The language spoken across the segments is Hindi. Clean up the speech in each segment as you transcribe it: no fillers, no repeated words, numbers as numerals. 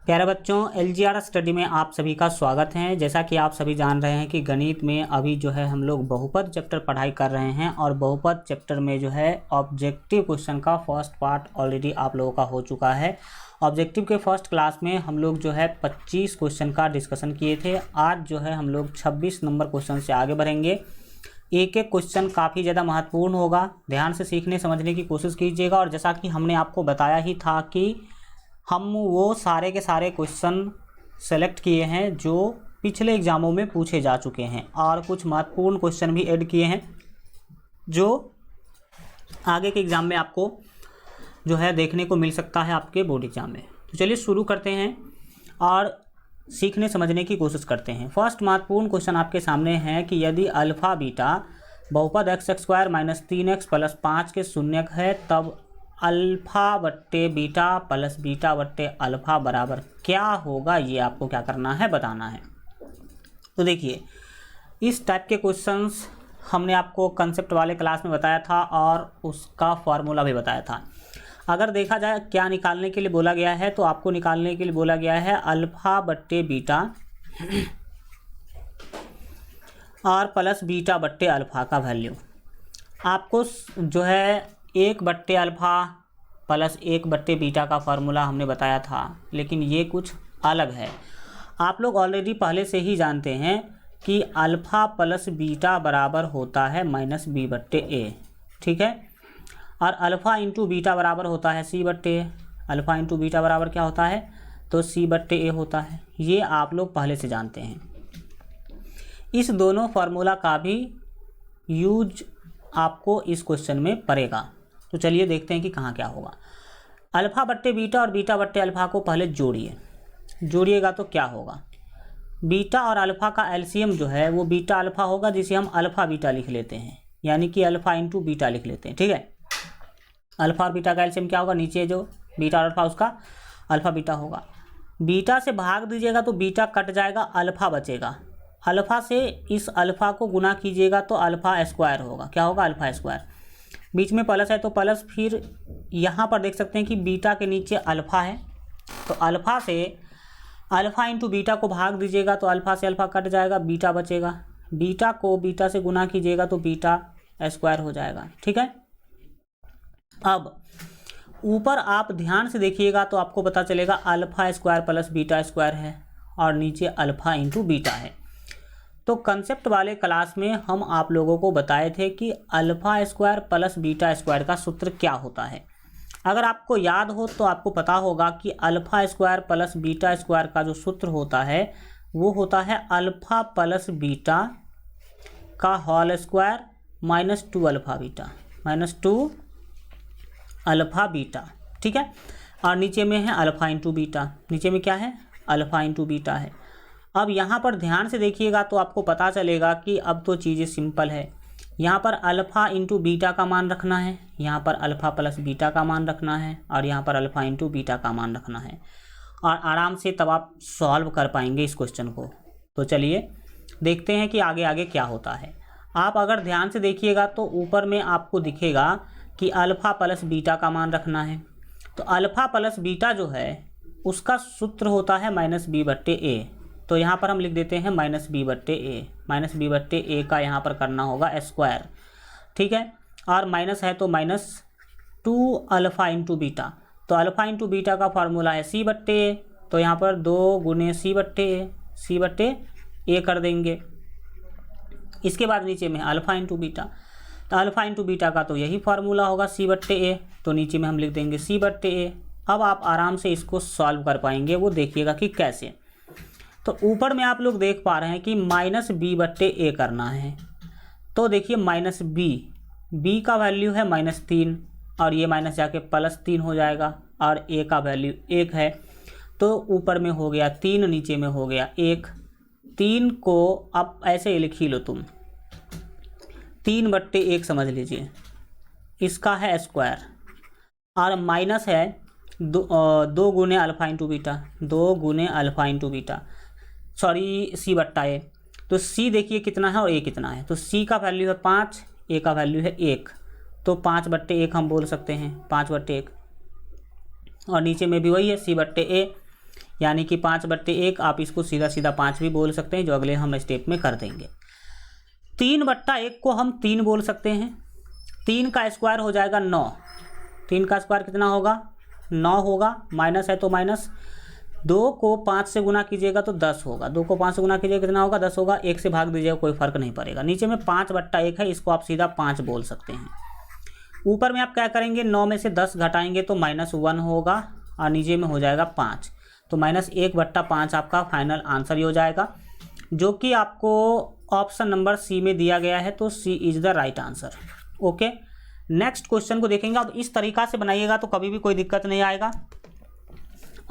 प्यारे बच्चों, एलजीआर स्टडी में आप सभी का स्वागत है। जैसा कि आप सभी जान रहे हैं कि गणित में अभी जो है हम लोग बहुपद चैप्टर पढ़ाई कर रहे हैं और बहुपद चैप्टर में जो है ऑब्जेक्टिव क्वेश्चन का फर्स्ट पार्ट ऑलरेडी आप लोगों का हो चुका है। ऑब्जेक्टिव के फर्स्ट क्लास में हम लोग जो है 25 क्वेश्चन का डिस्कशन किए थे। आज जो है हम लोग 26 नंबर क्वेश्चन से आगे बढ़ेंगे। एक एक क्वेश्चन काफ़ी ज़्यादा महत्वपूर्ण होगा, ध्यान से सीखने समझने की कोशिश कीजिएगा। और जैसा कि हमने आपको बताया ही था कि हम वो सारे के सारे क्वेश्चन सेलेक्ट किए हैं जो पिछले एग्ज़ामों में पूछे जा चुके हैं और कुछ महत्वपूर्ण क्वेश्चन भी ऐड किए हैं जो आगे के एग्ज़ाम में आपको जो है देखने को मिल सकता है आपके बोर्ड एग्ज़ाम में। तो चलिए शुरू करते हैं और सीखने समझने की कोशिश करते हैं। फर्स्ट महत्वपूर्ण क्वेश्चन आपके सामने है कि यदि अल्फ़ा बीटा बहुपद x square minus 3x plus 5 के शून्यक है तब अल्फ़ा बट्टे बीटा प्लस बीटा बट्टे अल्फ़ा बराबर क्या होगा। ये आपको क्या करना है, बताना है। तो देखिए, इस टाइप के क्वेश्चंस हमने आपको कंसेप्ट वाले क्लास में बताया था और उसका फार्मूला भी बताया था। अगर देखा जाए क्या निकालने के लिए बोला गया है, तो आपको निकालने के लिए बोला गया है अल्फ़ा बट्टे बीटा और प्लस बीटा बट्टे अल्फ़ा का वैल्यू। आपको जो है 1 बट्टे अल्फ़ा प्लस 1 बट्टे बीटा का फार्मूला हमने बताया था, लेकिन ये कुछ अलग है। आप लोग ऑलरेडी पहले से ही जानते हैं कि अल्फ़ा प्लस बीटा बराबर होता है माइनस बी बट्टे ए, ठीक है। और अल्फ़ा इंटू बीटा बराबर होता है सी बट्टे ए। अल्फ़ा इंटू बीटा बराबर क्या होता है, तो सी बट्टे ए होता है। ये आप लोग पहले से जानते हैं। इस दोनों फार्मूला का भी यूज आपको इस क्वेश्चन में पड़ेगा। तो चलिए देखते हैं कि कहाँ क्या होगा। अल्फ़ा बट्टे बीटा और बीटा बट्टे अल्फ़ा को पहले जोड़िएगा तो क्या होगा। बीटा और अल्फ़ा का एलसीएम जो है वो बीटा अल्फ़ा होगा, जिसे हम अल्फ़ा बीटा लिख लेते हैं, यानी कि अल्फ़ा इंटू बीटा लिख लेते हैं, ठीक है। अल्फ़ा और बीटा का एलसीएम क्या होगा, नीचे जो बीटा और अल्फ़ा उसका अल्फ़ा बीटा होगा। बीटा से भाग दीजिएगा तो बीटा कट जाएगा, अल्फ़ा बचेगा। अल्फ़ा से इस अल्फ़ा को गुना कीजिएगा तो अल्फ़ा स्क्वायर होगा। क्या होगा, अल्फ़ा स्क्वायर। बीच में प्लस है तो प्लस, फिर यहाँ पर देख सकते हैं कि बीटा के नीचे अल्फ़ा है, तो अल्फ़ा से अल्फ़ा इंटू बीटा को भाग दीजिएगा तो अल्फ़ा से अल्फ़ा कट जाएगा, बीटा बचेगा। बीटा को बीटा से गुना कीजिएगा तो बीटा स्क्वायर हो जाएगा, ठीक है। अब ऊपर आप ध्यान से देखिएगा तो आपको पता चलेगा alpha square plus beta square है और नीचे अल्फ़ा इंटू बीटा है। तो कंसेप्ट वाले क्लास में हम आप लोगों को बताए थे कि alpha square plus beta square का सूत्र क्या होता है। अगर आपको याद हो तो आपको पता होगा कि alpha square plus beta square का जो सूत्र होता है वो होता है अल्फ़ा प्लस बीटा का whole square minus 2 alpha beta, minus 2 alpha beta, ठीक है। और नीचे में है अल्फ़ा इंटू बीटा, नीचे में क्या है, अल्फ़ा इंटू बीटा है। अब यहाँ पर ध्यान से देखिएगा तो आपको पता चलेगा कि अब तो चीज़ें सिंपल है। यहाँ पर अल्फ़ा इंटू बीटा का मान रखना है, यहाँ पर अल्फ़ा प्लस बीटा का मान रखना है और यहाँ पर अल्फ़ा इंटू बीटा का मान रखना है, और आराम से तब आप सॉल्व कर पाएंगे इस क्वेश्चन को। तो चलिए देखते हैं कि आगे आगे क्या होता है। आप अगर ध्यान से देखिएगा तो ऊपर में आपको दिखेगा कि अल्फ़ा प्लस बीटा का मान रखना है। तो अल्फ़ा प्लस बीटा जो है उसका सूत्र होता है माइनस बी बट्टे ए। तो यहाँ पर हम लिख देते हैं माइनस बी बट्टे ए। माइनस बी बट्टे ए का यहाँ पर करना होगा स्क्वायर, ठीक है। और माइनस है तो माइनस 2 अल्फ़ा इंटू बीटा। तो अल्फ़ा इंटू बीटा का फार्मूला है सी बट्टे ए, तो यहाँ पर 2 गुने सी बट्टे ए कर देंगे। इसके बाद नीचे में अल्फ़ा इंटू बीटा, तो अल्फ़ा इंटू बीटा का तो यही फार्मूला होगा सी बट्टे ए, तो नीचे में हम लिख देंगे सी बट्टे ए। अब आप आराम से इसको सॉल्व कर पाएंगे, वो देखिएगा कि कैसे। तो ऊपर में आप लोग देख पा रहे हैं कि माइनस बी बट्टे ए करना है। तो देखिए माइनस बी का वैल्यू है माइनस 3 और ये माइनस जाके प्लस 3 हो जाएगा और ए का वैल्यू 1 है, तो ऊपर में हो गया 3, नीचे में हो गया 1। 3 को अब ऐसे ही लिख ही लो तुम, 3 बट्टे 1 समझ लीजिए, इसका है स्क्वायर। और माइनस है 2 गुने अल्फ़ा इंटू बीटा, 2 गुने alpha into beta, sorry C बट्टा ए। तो सी देखिए कितना है और ए कितना है, तो सी का वैल्यू है 5, ए का वैल्यू है 1, तो 5 बट्टे 1 हम बोल सकते हैं, 5 बट्टे 1। और नीचे में भी वही है सी बट्टे ए। यानी कि 5/1, आप इसको सीधा सीधा 5 भी बोल सकते हैं, जो अगले हम स्टेप में कर देंगे। 3/1 को हम 3 बोल सकते हैं। 3 का स्क्वायर हो जाएगा 9। 3 का स्क्वायर कितना होगा? 9 होगा। माइनस है तो माइनस। 2 को 5 से गुना कीजिएगा तो 10 होगा। 2 को 5 से गुना कीजिएगा कितना होगा? 10 होगा। 1 से भाग दीजिएगा, कोई फर्क नहीं पड़ेगा। नीचे में 5/1 है, इसको आप सीधा 5 बोल सकते हैं। ऊपर में आप क्या करेंगे? 9 में से 10 घटाएंगे तो -1 होगा और नीचे में हो जाएगा 5, तो -1/5 आपका फाइनल आंसर ही हो जाएगा, जो कि आपको ऑप्शन नंबर सी में दिया गया है। तो C is the right answer. Okay, next question को देखेंगे। अब इस तरीका से बनाइएगा तो कभी भी कोई दिक्कत नहीं आएगा।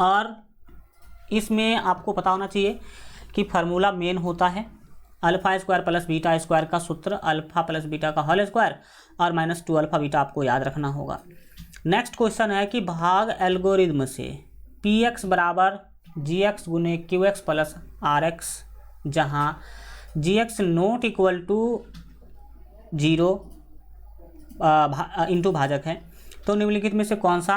और इसमें आपको पता होना चाहिए कि फार्मूला मेन होता है α² + β² का सूत्र, अल्फा प्लस बीटा का होल स्क्वायर और -2α β आपको याद रखना होगा। नेक्स्ट क्वेश्चन है कि भाग एल्गोरिदम से px = gx गुने qx + rx, जहाँ gx not equal to 0 into भाजक है, तो निम्नलिखित में से कौन सा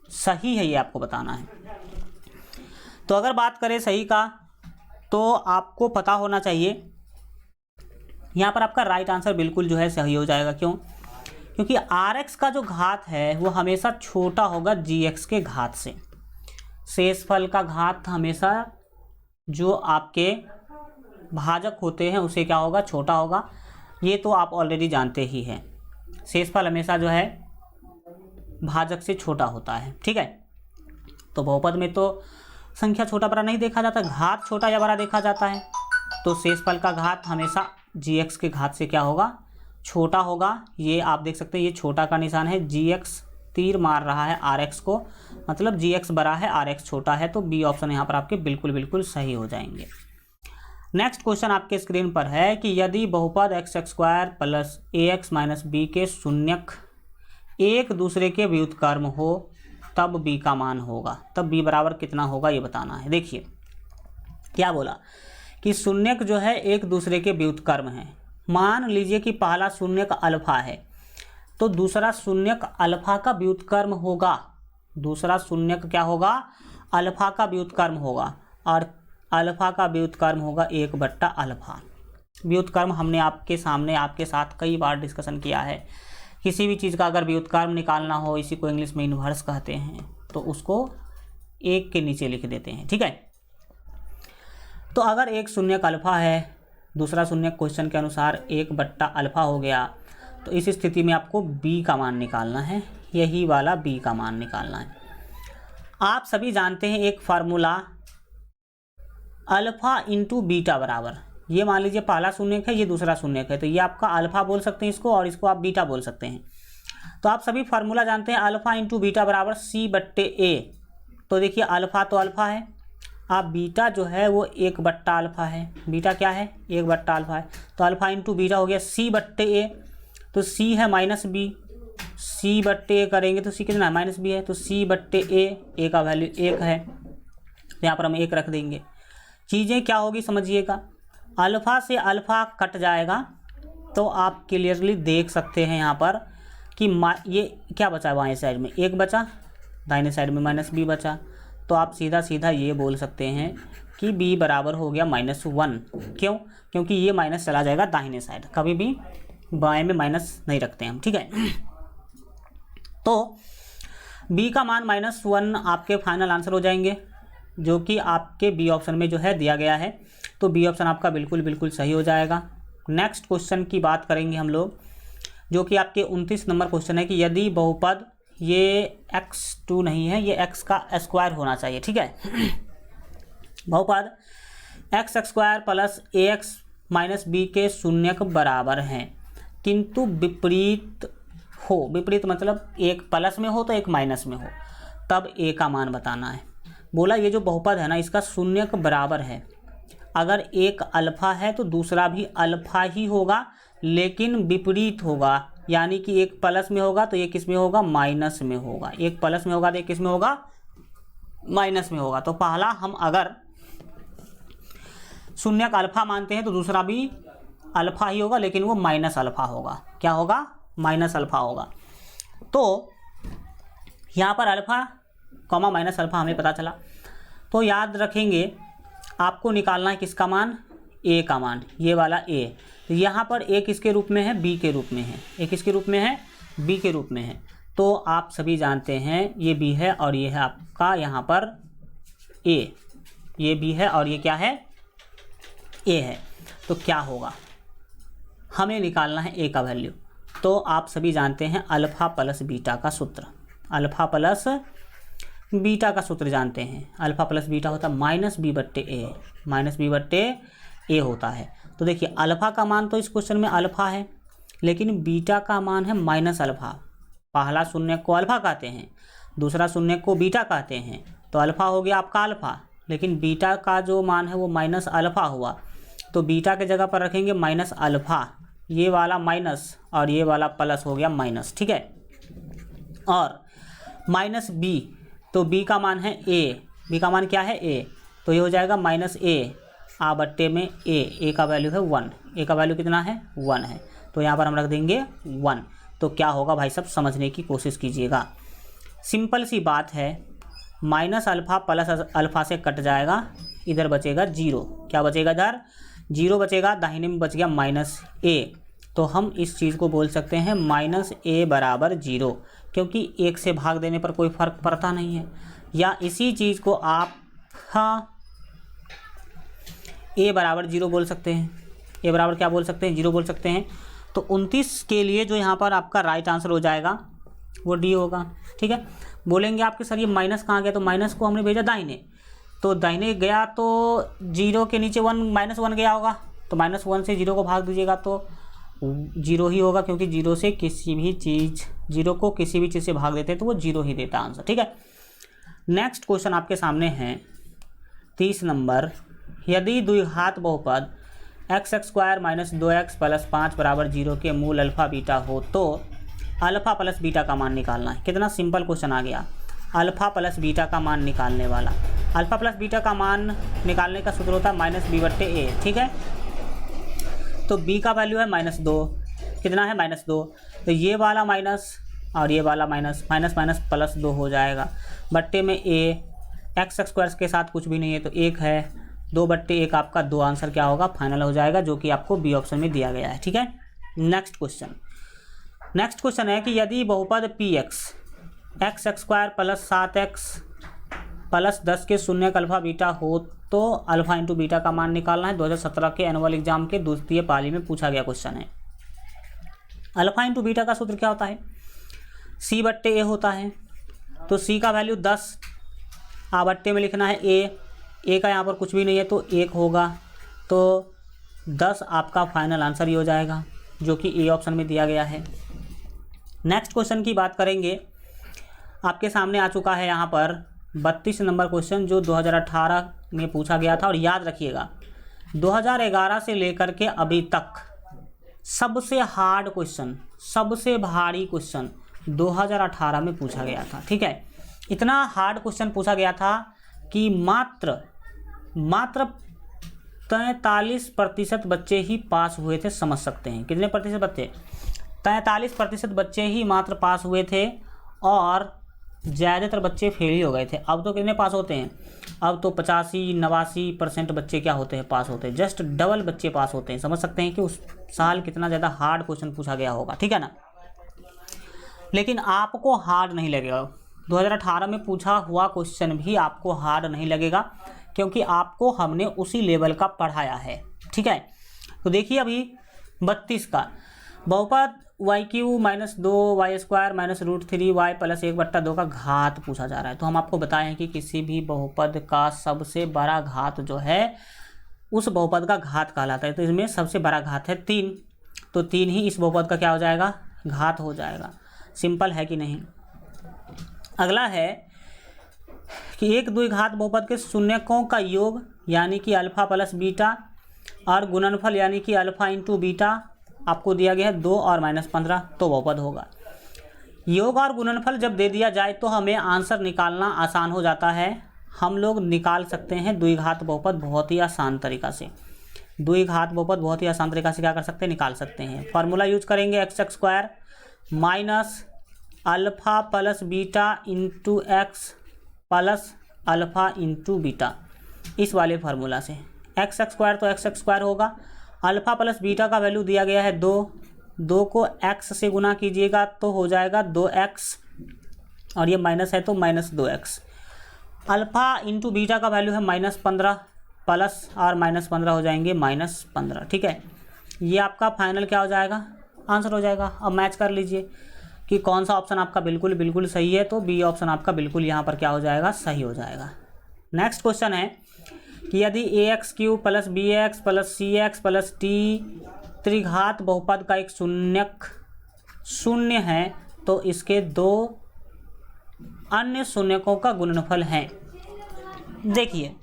सही है, ये आपको बताना है। तो अगर बात करें सही का, तो आपको पता होना चाहिए यहाँ पर आपका राइट आंसर बिल्कुल जो है सही हो जाएगा। क्यों? क्योंकि rx का जो घात है वो हमेशा छोटा होगा gx के घात से। शेषफल का घात हमेशा जो आपके भाजक होते हैं उसे क्या होगा? छोटा होगा। ये तो आप ऑलरेडी जानते ही हैं, शेषफल हमेशा जो है भाजक से छोटा होता है। ठीक है, तो बहुपद में तो संख्या छोटा बड़ा नहीं देखा जाता, घात छोटा या बड़ा देखा जाता है। तो शेषफल का घात हमेशा gx के घात से क्या होगा? छोटा होगा। ये आप देख सकते हैं, ये छोटा का निशान है, gx तीर मार रहा है rx को, मतलब gx बड़ा है rx छोटा है। तो बी ऑप्शन यहाँ पर आपके बिल्कुल सही हो जाएंगे। नेक्स्ट क्वेश्चन आपके स्क्रीन पर है कि यदि बहुपद x² + ax - b के शून्यक एक दूसरे के व्युत्क्रम हो तब b का मान होगा। तब b बराबर कितना होगा ये बताना है। देखिए क्या बोला कि शून्यक जो है एक दूसरे के व्युत्क्रम है। मान लीजिए कि पहला शून्यक अल्फा है, तो दूसरा शून्यक अल्फा का व्युत्क्रम होगा। दूसरा शून्यक क्या होगा? अल्फा का व्युत्क्रम होगा, और अल्फा का व्युत्क्रम होगा 1/अल्फा। व्युत्क्रम हमने आपके सामने आपके साथ कई बार डिस्कशन किया है। किसी भी चीज़ का अगर व्युत्क्रम निकालना हो, इसी को इंग्लिश में इन्वर्स कहते हैं, तो उसको 1 के नीचे लिख देते हैं। ठीक है, तो अगर एक शून्यक अल्फा है, दूसरा शून्यक क्वेश्चन के अनुसार 1/अल्फा हो गया, तो इस स्थिति में आपको b का मान निकालना है। यही वाला b का मान निकालना है। आप सभी जानते हैं एक फार्मूला अल्फा इंटू बीटा बराबर, ये मान लीजिए पहला शून्यक है, ये दूसरा शून्यक है, तो ये आपका अल्फा बोल सकते हैं इसको, और इसको आप बीटा बोल सकते हैं। तो आप सभी फार्मूला जानते हैं, अल्फा इंटू बीटा बराबर c/a। तो देखिए अल्फा तो अल्फा है, आप बीटा जो है वो 1/अल्फा है। बीटा क्या है? 1/अल्फा है। तो अल्फा इंटू बीटा हो गया c/a, तो c है -b, c/a करेंगे तो c कितना है? -b है, तो c/a, a का वैल्यू 1 है, तो यहाँ पर हम 1 रख देंगे। चीज़ें क्या होगी समझिएगा, अल्फ़ा से अल्फ़ा कट जाएगा, तो आप क्लियरली देख सकते हैं यहाँ पर कि ये क्या बचा है? बाएं साइड में 1 बचा, दाहिने साइड में -b बचा। तो आप सीधा सीधा ये बोल सकते हैं कि b बराबर हो गया -1। क्यों? क्योंकि ये माइनस चला जाएगा दाहिने साइड, कभी भी बाएं में माइनस नहीं रखते हम। ठीक है, तो b का मान -1 आपके फाइनल आंसर हो जाएंगे, जो कि आपके बी ऑप्शन में जो है दिया गया है। तो बी ऑप्शन आपका बिल्कुल सही हो जाएगा। नेक्स्ट क्वेश्चन की बात करेंगे हम लोग, जो कि आपके 29 नंबर क्वेश्चन है कि यदि बहुपद, ये x2 नहीं है, ये x का स्क्वायर होना चाहिए। ठीक है, बहुपद x² + ax - b के शून्यक बराबर हैं, किंतु विपरीत हो। विपरीत मतलब एक प्लस में हो तो एक माइनस में हो, तब a का मान बताना है। बोला ये जो बहुपद है ना, इसका शून्यक बराबर है। अगर एक अल्फा है तो दूसरा भी अल्फा ही होगा, लेकिन विपरीत होगा, यानी कि एक प्लस में होगा तो ये किस में होगा? माइनस में होगा। एक प्लस में होगा तो ये किस में होगा? माइनस में होगा। तो पहला हम अगर शून्यक अल्फा मानते हैं तो दूसरा भी अल्फा ही होगा, लेकिन वो माइनस अल्फा होगा। क्या होगा? माइनस अल्फा होगा। तो यहाँ पर अल्फा कॉमा माइनस अल्फ़ा हमें पता चला। तो याद रखेंगे आपको निकालना है किसका मान, ए का मान, ये वाला ए। तो यहाँ पर ए किसके रूप में है, बी के रूप में है, ए किसके रूप में है, बी के रूप में है। तो आप सभी जानते हैं ये बी है और ये है आपका यहाँ पर ए, ये बी है और ये क्या है, ए है। तो क्या होगा, हमें निकालना है ए का वैल्यू। तो आप सभी जानते हैं अल्फ़ा प्लस बीटा का सूत्र, अल्फ़ा प्लस बीटा का सूत्र जानते हैं। अल्फ़ा प्लस बीटा होता है माइनस बी बट्टे ए, माइनस बी बट्टे ए होता है। तो देखिए अल्फ़ा का मान तो इस क्वेश्चन में अल्फ़ा है, लेकिन बीटा का मान है माइनस अल्फ़ा। पहला शून्य को अल्फ़ा कहते हैं, दूसरा शून्य को बीटा कहते हैं। तो अल्फ़ा हो गया आपका अल्फ़ा, लेकिन बीटा का जो मान है वो माइनस अल्फ़ा हुआ। तो बीटा के जगह पर रखेंगे माइनस अल्फ़ा, ये वाला माइनस और ये वाला प्लस हो गया माइनस, ठीक है। और माइनस बी, तो बी का मान है ए, बी का मान क्या है ए, तो ये हो जाएगा माइनस ए आ बट्टे में ए का वैल्यू है 1, ए का वैल्यू कितना है 1 है। तो यहाँ पर हम रख देंगे 1। तो क्या होगा भाई सब समझने की कोशिश कीजिएगा, सिंपल सी बात है, माइनस अल्फ़ा प्लस अल्फ़ा से कट जाएगा, इधर बचेगा 0। क्या बचेगा, इधर 0 बचेगा, दाहिने में बच गया माइनस ए। तो हम इस चीज़ को बोल सकते हैं माइनस ए बराबर 0, क्योंकि 1 से भाग देने पर कोई फ़र्क पड़ता नहीं है। या इसी चीज़ को आप ए बराबर 0 बोल सकते हैं, ए बराबर क्या बोल सकते हैं, 0 बोल सकते हैं। तो 29 के लिए जो यहाँ पर आपका राइट आंसर हो जाएगा वो डी होगा, ठीक है। बोलेंगे आपके सर ये माइनस कहाँ गया, तो माइनस को हमने भेजा दाहिने, तो दाहिने गया तो 0 के नीचे 1 माइनस 1 गया होगा, तो माइनस 1 से 0 को भाग दीजिएगा तो 0 ही होगा, क्योंकि 0 से किसी भी चीज़, 0 को किसी भी चीज़ से भाग देते हैं तो वो 0 ही देता आंसर, ठीक है। नेक्स्ट क्वेश्चन आपके सामने है 30 नंबर, यदि द्विघात बहुपद x² माइनस 2x प्लस 5 बराबर 0 के मूल अल्फ़ा बीटा हो तो अल्फ़ा प्लस बीटा का मान निकालना है। कितना सिंपल क्वेश्चन आ गया, अल्फ़ा प्लस बीटा का मान निकालने वाला। अल्फ़ा प्लस बीटा का मान निकालने का सूत्र होता है माइनस बी बट्टे ए, ठीक है। तो बी का वैल्यू है -2, कितना है -2, तो ये वाला माइनस और ये वाला माइनस, माइनस माइनस प्लस 2 हो जाएगा, बट्टे में ए, x² के साथ कुछ भी नहीं है तो 1 है, 2/1 आपका 2 आंसर क्या होगा, फाइनल हो जाएगा, जो कि आपको बी ऑप्शन में दिया गया है, ठीक है। नेक्स्ट क्वेश्चन है कि यदि बहुपद px x² plus 7x plus 10 के शून्य का अल्फ़ा बीटा हो तो अल्फ़ा इंटू बीटा का मान निकालना है। 2017 के एनुअल एग्जाम के द्वितीय पाली में पूछा गया क्वेश्चन है। अल्फ़ा इंटू बीटा का सूत्र क्या होता है, c बट्टे ए होता है। तो c का वैल्यू 10 आ बट्टे में लिखना है ए का यहाँ पर कुछ भी नहीं है तो 1 होगा, तो 10 आपका फाइनल आंसर ही हो जाएगा, जो कि ए ऑप्शन में दिया गया है। नेक्स्ट क्वेश्चन की बात करेंगे, आपके सामने आ चुका है यहाँ पर 32 नंबर क्वेश्चन, जो 2018 में पूछा गया था। और याद रखिएगा 2011 से लेकर के अभी तक सबसे हार्ड क्वेश्चन, सबसे भारी क्वेश्चन 2018 में पूछा गया था, ठीक है। इतना हार्ड क्वेश्चन पूछा गया था कि मात्र 43% बच्चे ही पास हुए थे, समझ सकते हैं कितने प्रतिशत बच्चे, 43% बच्चे ही मात्र पास हुए थे और ज़्यादातर बच्चे फेल ही हो गए थे। अब तो कितने पास होते हैं, अब तो 85-89% बच्चे क्या होते हैं, पास होते हैं, जस्ट डबल बच्चे पास होते हैं। समझ सकते हैं कि उस साल कितना ज़्यादा हार्ड क्वेश्चन पूछा गया होगा, ठीक है ना। लेकिन आपको हार्ड नहीं लगेगा, 2018 में पूछा हुआ क्वेश्चन भी आपको हार्ड नहीं लगेगा, क्योंकि आपको हमने उसी लेवल का पढ़ाया है, ठीक है। तो देखिए अभी 32 का बहुपद y³ - 2y² - √3y प्लस 1/2 का घात पूछा जा रहा है। तो हम आपको बताएं कि किसी भी बहुपद का सबसे बड़ा घात जो है उस बहुपद का घात कहलाता है। तो इसमें सबसे बड़ा घात है 3, तो 3 ही इस बहुपद का क्या हो जाएगा, घात हो जाएगा। सिंपल है कि नहीं। अगला है कि एक द्विघात बहुपद के शून्यकों का योग यानी कि अल्फ़ा प्लस बीटा और गुणनफल यानी कि अल्फ़ा इंटू बीटा आपको दिया गया है 2 और -15, तो बहुपद होगा। योग और गुणनफल जब दे दिया जाए तो हमें आंसर निकालना आसान हो जाता है। हम लोग निकाल सकते हैं द्विघात बहुपद बहुत ही आसान तरीक़ा से। द्विघात बहुपद बहुत ही आसान तरीक़ा से क्या कर सकते हैं, निकाल सकते हैं। फार्मूला यूज करेंगे x² minus alpha plus beta into x plus alpha into beta, इस वाले फार्मूला से। एक्स स्क्वायर तो एक्स स्क्वायर होगा, अल्फ़ा प्लस बीटा का वैल्यू दिया गया है 2, 2 को x से गुना कीजिएगा तो हो जाएगा 2x, और ये माइनस है तो minus 2x। Alpha into beta का वैल्यू है -15, प्लस और -15 हो जाएंगे -15। ठीक है, ये आपका फाइनल क्या हो जाएगा, आंसर हो जाएगा। अब मैच कर लीजिए कि कौन सा ऑप्शन आपका बिल्कुल सही है, तो बी ऑप्शन आपका बिल्कुल यहाँ पर क्या हो जाएगा, सही हो जाएगा। नेक्स्ट क्वेश्चन है कि यदि ax³ plus bx plus cx plus t त्रिघात बहुपद का एक शून्य है तो इसके दो अन्य शून्यकों का गुणनफल है। देखिए,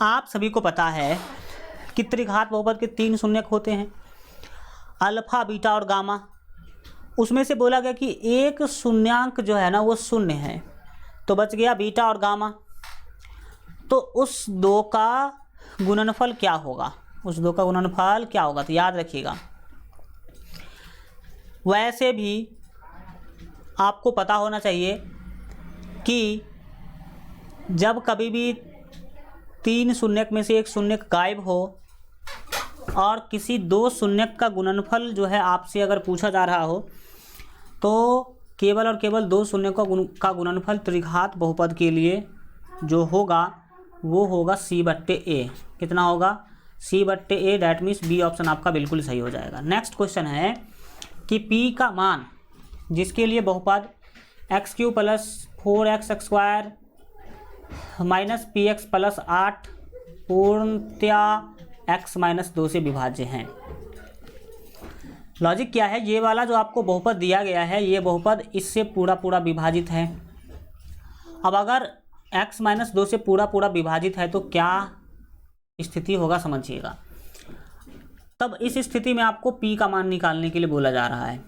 आप सभी को पता है कि त्रिघात बहुपद के 3 शून्यक होते हैं, अल्फा, बीटा और गामा। उसमें से बोला गया कि एक शून्यांक जो है ना वो शून्य है, तो बच गया बीटा और गामा। तो उस दो का गुणनफल क्या होगा, उस दो का गुणनफल क्या होगा, तो याद रखिएगा। वैसे भी आपको पता होना चाहिए कि जब कभी भी 3 शून्यक में से एक शून्यक गायब हो और किसी 2 शून्यक का गुणनफल जो है आपसे अगर पूछा जा रहा हो, तो केवल और केवल 2 शून्यकों का गुणनफल त्रिघात बहुपद के लिए जो होगा वो होगा c/a। कितना होगा, c/a। That means B option आपका बिल्कुल सही हो जाएगा। नेक्स्ट क्वेश्चन है कि p का मान जिसके लिए बहुपद x³ plus 4x² minus px plus 8 पूर्णतया x माइनस 2 से विभाज्य हैं। लॉजिक क्या है, ये वाला जो आपको बहुपद दिया गया है ये बहुपद इससे पूरा विभाजित है। अब अगर x माइनस 2 से पूरा विभाजित है तो क्या स्थिति होगा समझिएगा। तब इस स्थिति में आपको p का मान निकालने के लिए बोला जा रहा है।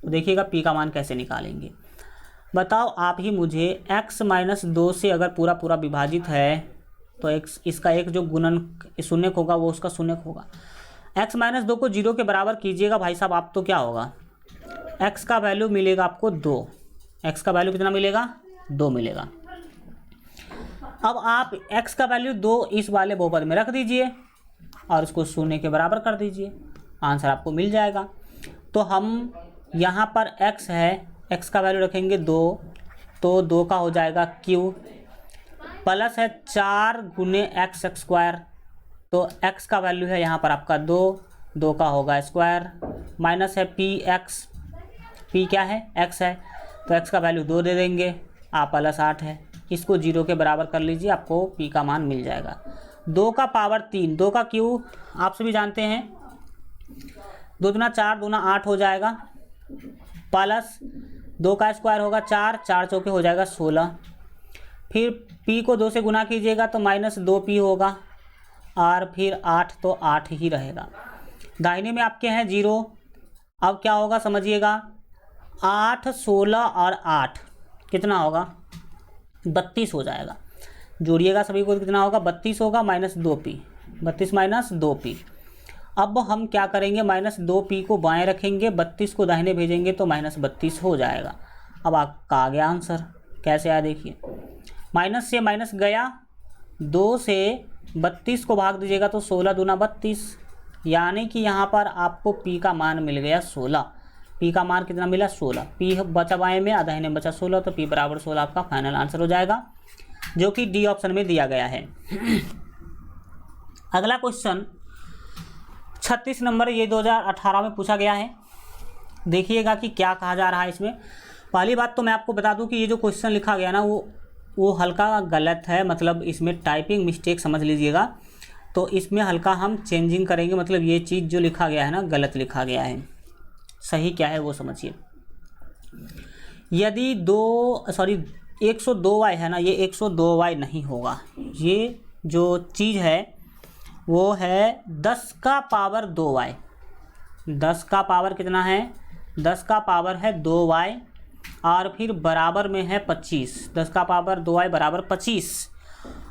तो देखिएगा p का मान कैसे निकालेंगे, बताओ आप ही मुझे। x माइनस 2 से अगर पूरा विभाजित है तो इसका एक जो गुणन शून्यक होगा वो उसका शून्यक होगा। x माइनस 2 को 0 के बराबर कीजिएगा भाई साहब आप, तो क्या होगा, x का वैल्यू मिलेगा आपको 2। x का वैल्यू कितना मिलेगा, 2 मिलेगा। अब आप x का वैल्यू 2 इस वाले बहुपद में रख दीजिए और उसको शून्य के बराबर कर दीजिए, आंसर आपको मिल जाएगा। तो हम यहाँ पर x है, x का वैल्यू रखेंगे 2, तो 2 का हो जाएगा q, प्लस है 4 गुने x², तो x का वैल्यू है यहाँ पर आपका 2, 2 का होगा स्क्वायर, माइनस है px, p क्या है, x है, तो x का वैल्यू 2 दे देंगे, प्लस 8 है, इसको 0 के बराबर कर लीजिए, आपको p का मान मिल जाएगा। 2 का पावर 3, 2 का क्यू आप सभी जानते हैं, 2 दूना 4, दूना 8 हो जाएगा, प्लस 2 का स्क्वायर होगा 4, 4 चौके हो जाएगा 16, फिर p को 2 से गुना कीजिएगा तो माइनस 2p होगा, और फिर 8 तो 8 ही रहेगा। दाहिने में आपके हैं 0, अब क्या होगा समझिएगा, 8, 16 और 8 कितना होगा, 32 हो जाएगा। जोड़िएगा सभी को, कितना होगा, 32 होगा, माइनस 2p, 32 माइनस 2p। अब हम क्या करेंगे, माइनस 2p को बाएं रखेंगे, 32 को दाहिने भेजेंगे तो माइनस 32 हो जाएगा। अब आपका आ गया आंसर, कैसे आया देखिए, माइनस से माइनस गया, 2 से 32 को भाग दीजिएगा तो 16 दूना 32, यानी कि यहाँ पर आपको p का मान मिल गया 16। p का मान कितना मिला, 16। p बचा बाएं में, दाहिने में बचा 16, तो p बराबर 16 आपका फाइनल आंसर हो जाएगा, जो कि डी ऑप्शन में दिया गया है। अगला क्वेश्चन 36 नंबर, ये 2018 में पूछा गया है। देखिएगा कि क्या कहा जा रहा है इसमें। पहली बात तो मैं आपको बता दूं कि ये जो क्वेश्चन लिखा गया ना वो हल्का गलत है, मतलब इसमें टाइपिंग मिस्टेक समझ लीजिएगा। तो इसमें हल्का हम चेंजिंग करेंगे, मतलब ये चीज़ जो लिखा गया है ना गलत लिखा गया है, सही क्या है वो समझिए। यदि 102y है ना, ये 102y नहीं होगा, ये जो चीज़ है वो है 10 का पावर 2y। 10 का पावर कितना है, 10 का पावर है 2y, और फिर बराबर में है 25। 10 का पावर 2y बराबर 25,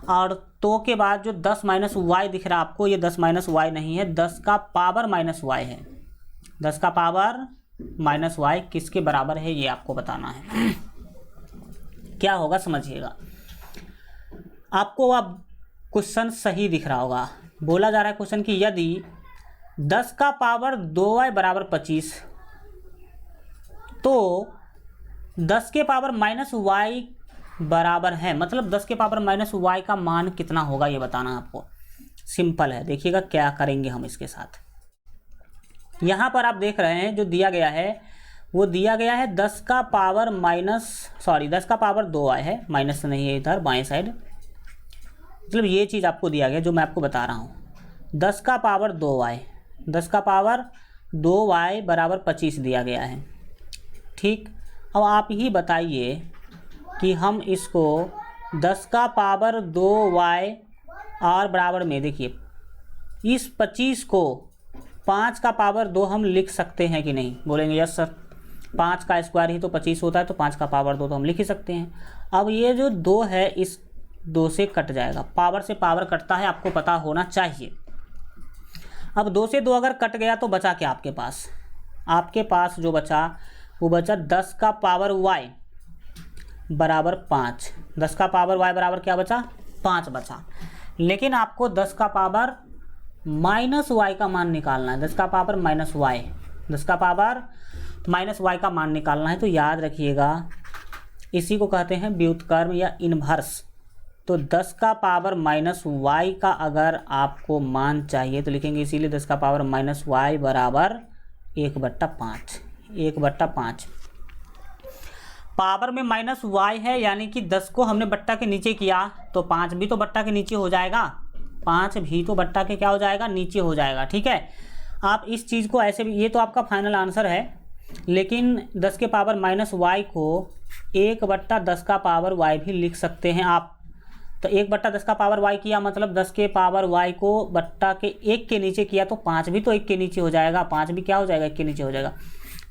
और तो के बाद जो 10 माइनस वाई दिख रहा है आपको, ये 10 माइनस वाई नहीं है, 10 का पावर माइनस वाई है। 10 का पावर माइनस वाई किसके बराबर है ये आपको बताना है। क्या होगा समझिएगा। आपको अब क्वेश्चन सही दिख रहा होगा। बोला जा रहा है क्वेश्चन कि यदि 10 का पावर 2y बराबर 25 तो 10 के पावर माइनस y बराबर है, मतलब 10 के पावर माइनस y का मान कितना होगा ये बताना आपको। सिंपल है, देखिएगा क्या करेंगे हम इसके साथ। यहाँ पर आप देख रहे हैं जो दिया गया है वो दिया गया है 10 का पावर 10 का पावर 2y है, माइनस नहीं है इधर बाएं साइड, मतलब ये चीज़ आपको दिया गया जो मैं आपको बता रहा हूँ। 10 का पावर 2y, 10 का पावर 2y बराबर 25 दिया गया है। ठीक, अब आप ही बताइए कि हम इसको 10 का पावर 2y और बराबर में, देखिए इस 25 को 5 का पावर 2 हम लिख सकते हैं कि नहीं? बोलेंगे यस सर, 5 का स्क्वायर ही तो 25 होता है, तो 5 का पावर 2 तो हम लिख ही सकते हैं। अब ये जो 2 है इस 2 से कट जाएगा, पावर से पावर कटता है, आपको पता होना चाहिए। अब 2 से 2 अगर कट गया तो बचा क्या आपके पास? आपके पास जो बचा वो बचा 10 का पावर y बराबर 5। 10 का पावर y बराबर क्या बचा? 5 बचा। लेकिन आपको 10 का पावर माइनस y का मान निकालना है। 10 का पावर माइनस y, 10 का पावर माइनस y का मान निकालना है। तो याद रखिएगा इसी को कहते हैं व्युत्क्रम या इन्वर्स। तो 10 का पावर माइनस y का अगर आपको मान चाहिए तो लिखेंगे इसीलिए 10 का पावर माइनस y बराबर 1/5। 1/5 पावर में माइनस y है, यानी कि 10 को हमने बट्टा के नीचे किया तो 5 भी तो बट्टा के नीचे हो जाएगा, 5 भी तो बट्टा के क्या हो जाएगा? नीचे हो जाएगा। ठीक है, आप इस चीज़ को ऐसे भी, ये तो आपका फाइनल आंसर है, लेकिन 10 के पावर माइनस y को 1/10 का पावर y भी लिख सकते हैं आप। तो 1/10 का पावर y किया मतलब 10 के पावर y को बट्टा के 1 के नीचे किया तो 5 भी तो 1 के नीचे हो जाएगा, 5 भी क्या हो जाएगा? 1 के नीचे हो जाएगा।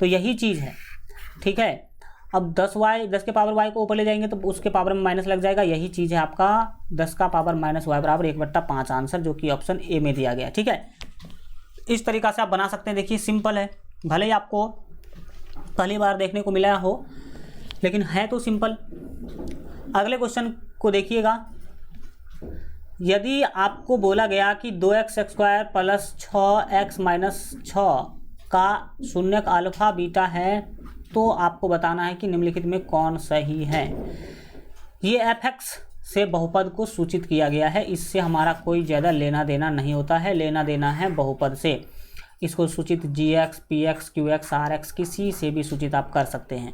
तो यही चीज़ है। ठीक है, अब 10 के पावर y को ऊपर ले जाएंगे तो उसके पावर में माइनस लग जाएगा। यही चीज़ है आपका 10 का पावर माइनस y बराबर 1/5 आंसर, जो कि ऑप्शन ए में दिया गया। ठीक है, इस तरीक़ा से आप बना सकते हैं। देखिए सिंपल है, भले ही आपको पहली बार देखने को मिला हो लेकिन है तो सिंपल। अगले क्वेश्चन को देखिएगा। यदि आपको बोला गया कि 2x² प्लस 6x माइनस 6 का शून्यक अल्फा बीटा है तो आपको बताना है कि निम्नलिखित में कौन सही है। ये fx से बहुपद को सूचित किया गया है, इससे हमारा कोई ज़्यादा लेना देना नहीं होता है, लेना देना है बहुपद से। इसको सूचित gx, px, qx, rx किसी से भी सूचित आप कर सकते हैं।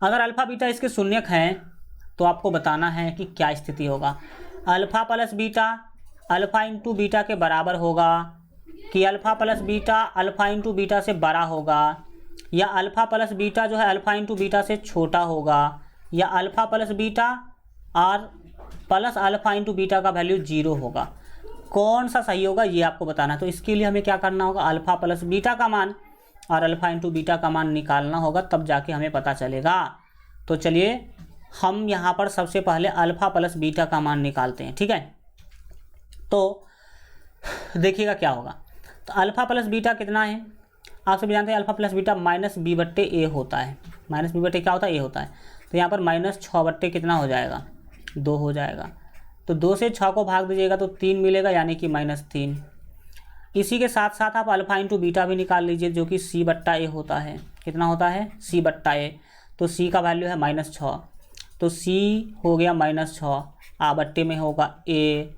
अगर अल्फ़ा बीटा इसके शून्यक हैं तो आपको बताना है कि क्या स्थिति होगा। Alpha plus beta alpha into beta के बराबर होगा कि alpha plus beta alpha into beta से बड़ा होगा, या अल्फ़ा प्लस बीटा जो है अल्फ़ा इंटू बीटा से छोटा होगा, या अल्फ़ा प्लस बीटा और प्लस अल्फ़ा इंटू बीटा का वैल्यू 0 होगा। कौन सा सही होगा ये आपको बताना है। तो इसके लिए हमें क्या करना होगा? अल्फ़ा प्लस बीटा का मान और अल्फ़ा इंटू बीटा का मान निकालना होगा, तब जाके हमें पता चलेगा। तो चलिए हम यहाँ पर सबसे पहले अल्फ़ा प्लस बीटा का मान निकालते हैं। ठीक है, तो देखिएगा क्या होगा। तो अल्फ़ा प्लस बीटा कितना है? आप सभी जानते हैं alpha plus beta minus b/a होता है। माइनस b/a क्या होता है? a होता है। तो यहाँ पर माइनस 6/, कितना हो जाएगा? 2 हो जाएगा। तो 2 से 6 को भाग दीजिएगा तो 3 मिलेगा, यानी कि -3। इसी के साथ साथ आप अल्फ़ा इंटू बीटा भी निकाल लीजिए, जो कि c/a होता है। कितना होता है? c/a। तो c का वैल्यू है -6, तो c हो गया -6, बट्टे में होगा a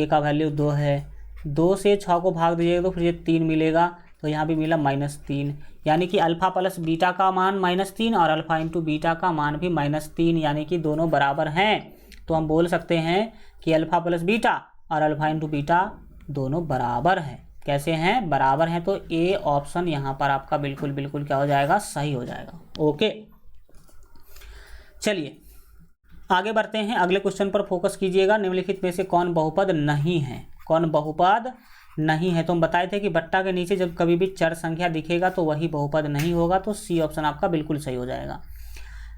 का वैल्यू 2 है। 2 से 6 को भाग दीजिएगा तो फिर ये 3 मिलेगा, तो यहाँ भी मिला -3, यानी कि अल्फ़ा प्लस बीटा का मान -3 और अल्फ़ा इंटू बीटा का मान भी -3, यानी कि दोनों बराबर हैं। तो हम बोल सकते हैं कि अल्फ़ा प्लस बीटा और अल्फ़ा इंटू बीटा दोनों बराबर हैं। कैसे हैं? बराबर हैं। तो ए ऑप्शन यहाँ पर आपका बिल्कुल क्या हो जाएगा? सही हो जाएगा। ओके, चलिए आगे बढ़ते हैं। अगले क्वेश्चन पर फोकस कीजिएगा। निम्नलिखित में से कौन बहुपद नहीं है? कौन बहुपद नहीं है? तो हम बताए थे कि बट्टा के नीचे जब कभी भी चर संख्या दिखेगा तो वही बहुपद नहीं होगा। तो सी ऑप्शन आपका बिल्कुल सही हो जाएगा।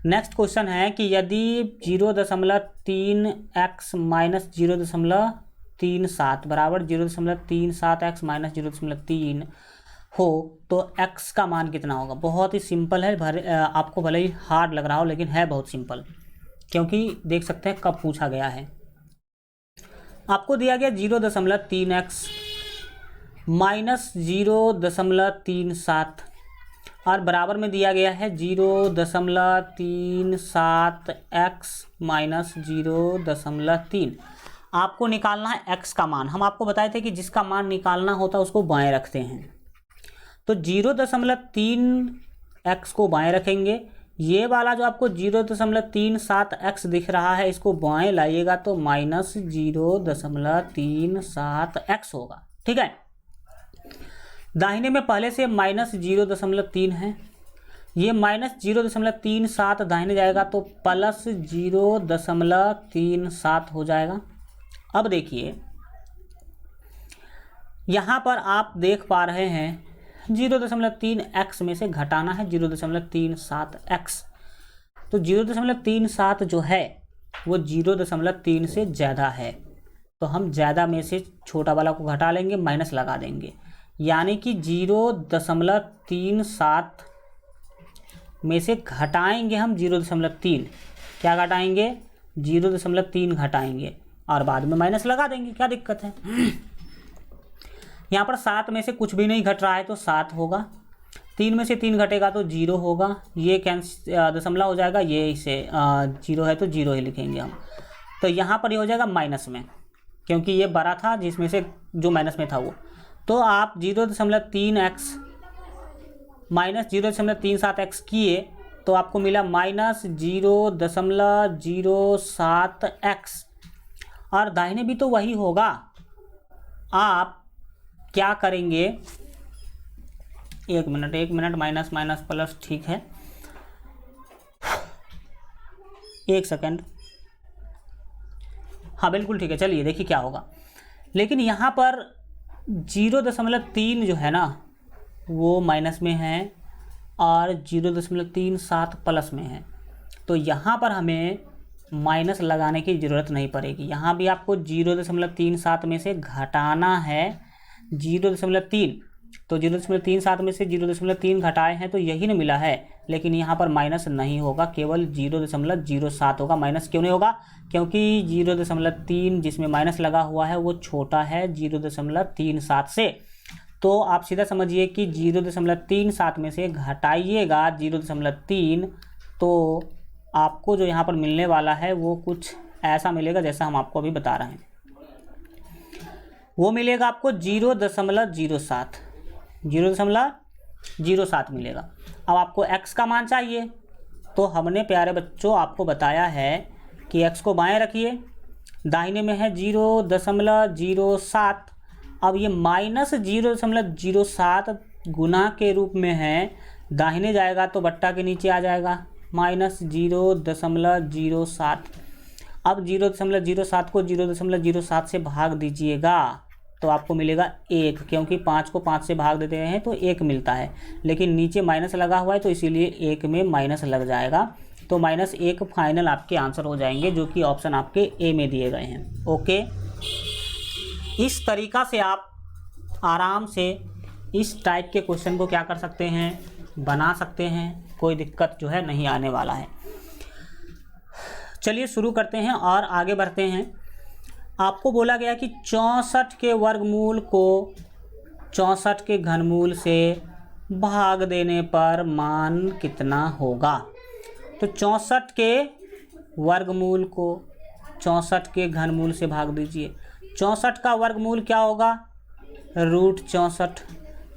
नेक्स्ट क्वेश्चन है कि यदि 0.3x माइनस 0.37 बराबर 0.37x माइनस 0.3 हो तो x का मान कितना होगा। बहुत ही सिंपल है, आपको भले ही हार्ड लग रहा हो लेकिन है बहुत सिंपल, क्योंकि देख सकते हैं कब पूछा गया है। आपको दिया गया 0.3x माइनस 0.37 और बराबर में दिया गया है 0.37x माइनस 0.3। आपको निकालना है x का मान। हम आपको बताए थे कि जिसका मान निकालना होता है उसको बाएं रखते हैं, तो 0.3x को बाएं रखेंगे। ये वाला जो आपको 0.37x दिख रहा है इसको बाएं लाइएगा तो माइनस 0.37x होगा। ठीक है, दाहिने में पहले से माइनस 0.3 है, ये माइनस 0.37 दाहिने जाएगा तो प्लस 0.37 हो जाएगा। अब देखिए यहाँ पर आप देख पा रहे हैं 0.3x में से घटाना है 0.37x, तो 0.37 जो है वो 0.3 से ज़्यादा है, तो हम ज़्यादा में से छोटा वाला को घटा लेंगे, माइनस लगा देंगे, यानी कि 0.37 में से घटाएंगे हम 0.3। क्या घटाएंगे? 0.3 घटाएंगे और बाद में माइनस लगा देंगे, क्या दिक्कत है। यहाँ पर 7 में से कुछ भी नहीं घट रहा है तो 7 होगा, 3 में से 3 घटेगा तो 0 होगा, ये दशमलव हो जाएगा, ये इसे 0 है तो 0 ही लिखेंगे हम। तो यहाँ पर ये हो जाएगा माइनस में, क्योंकि ये बड़ा था जिसमें से जो माइनस में था वो। तो आप 0.3x माइनस 0.37x किए तो आपको मिला माइनस 0.07x, और दाहिने भी तो वही होगा। आप क्या करेंगे, एक मिनट, माइनस माइनस प्लस, ठीक है, एक सेकंड, हाँ बिल्कुल ठीक है। चलिए देखिए क्या होगा, लेकिन यहाँ पर 0.3 जो है ना वो माइनस में है और 0.37 प्लस में है, तो यहाँ पर हमें माइनस लगाने की ज़रूरत नहीं पड़ेगी। यहाँ भी आपको 0.37 में से घटाना है 0.3, तो 0.37 में से 0.3 घटाए हैं तो यही ना मिला है, लेकिन यहाँ पर माइनस नहीं होगा, केवल 0.07 होगा। माइनस क्यों नहीं होगा? क्योंकि 0.3 जिसमें माइनस लगा हुआ है वो छोटा है 0.37 से। तो आप सीधा समझिए कि 0.37 में से घटाइएगा 0.3, तो आपको जो यहाँ पर मिलने वाला है वो कुछ ऐसा मिलेगा जैसा हम आपको अभी बता रहे हैं। वो मिलेगा आपको 0.07 मिलेगा। अब आपको x का मान चाहिए, तो हमने प्यारे बच्चों आपको बताया है कि x को बाएं रखिए, दाहिने में है 0.07, अब ये माइनस 0.07 गुना के रूप में है, दाहिने जाएगा तो बट्टा के नीचे आ जाएगा माइनस 0.07। अब 0.07 को 0.07 से भाग दीजिएगा तो आपको मिलेगा 1, क्योंकि 5 को 5 से भाग देते हैं तो 1 मिलता है, लेकिन नीचे माइनस लगा हुआ है तो इसीलिए 1 में माइनस लग जाएगा, तो -1 फाइनल आपके आंसर हो जाएंगे, जो कि ऑप्शन आपके ए में दिए गए हैं। ओके, इस तरीक़ा से आप आराम से इस टाइप के क्वेश्चन को क्या कर सकते हैं, बना सकते हैं, कोई दिक्कत जो है नहीं आने वाला है। चलिए शुरू करते हैं और आगे बढ़ते हैं। आपको बोला गया कि 64 के वर्गमूल को 64 के घनमूल से भाग देने पर मान कितना होगा। तो 64 के वर्गमूल को 64 के घनमूल से भाग दीजिए। 64 का वर्गमूल क्या होगा? √64।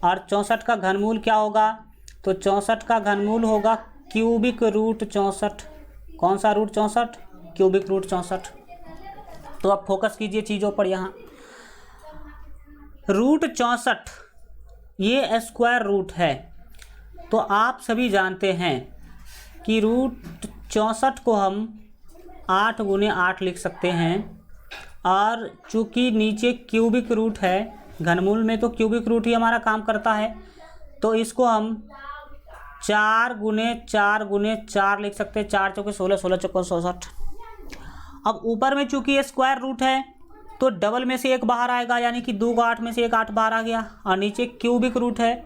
और 64 का घनमूल क्या होगा? तो 64 का घनमूल होगा क्यूबिक रूट 64। कौन सा रूट 64? Cubic root 64। तो आप फोकस कीजिए चीज़ों पर। यहाँ √64 ये स्क्वायर रूट है, तो आप सभी जानते हैं कि √64 को हम 8 × 8 लिख सकते हैं, और चूँकि नीचे क्यूबिक रूट है, घनमूल में तो क्यूबिक रूट ही हमारा काम करता है, तो इसको हम 4 × 4 × 4 लिख सकते हैं। 4 चौके 16, 16 चौके 64। अब ऊपर में चूंकि ये स्क्वायर रूट है तो डबल में से एक बाहर आएगा, यानी कि 2 को 8 में से एक 8 बाहर आ गया, और नीचे क्यूबिक रूट है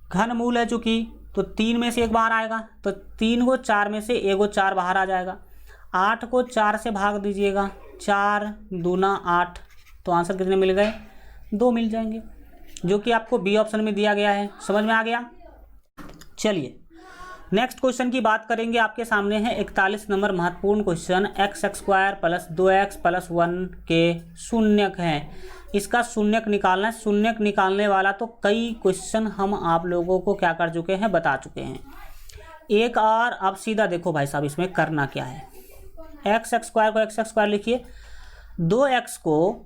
घनमूल है चूँकि, तो 3 में से 1 बाहर आएगा, तो 3 को 4 में से 1 को 4 बाहर आ जाएगा। 8 को 4 से भाग दीजिएगा, 4 दूना 8, तो आंसर कितने मिल गए? 2 मिल जाएंगे, जो कि आपको बी ऑप्शन में दिया गया है। समझ में आ गया? चलिए नेक्स्ट क्वेश्चन की बात करेंगे। आपके सामने है 41 नंबर महत्वपूर्ण question. X square plus 2x plus 1 के शून्यक हैं, इसका शून्यक निकालना है। शून्यक निकालने वाला तो कई क्वेश्चन हम आप लोगों को क्या कर चुके हैं, बता चुके हैं। एक और अब सीधा देखो भाई साहब, इसमें करना क्या है। एक्स स्क्वायर को एक्स स्क्वायर लिखिए, 2x को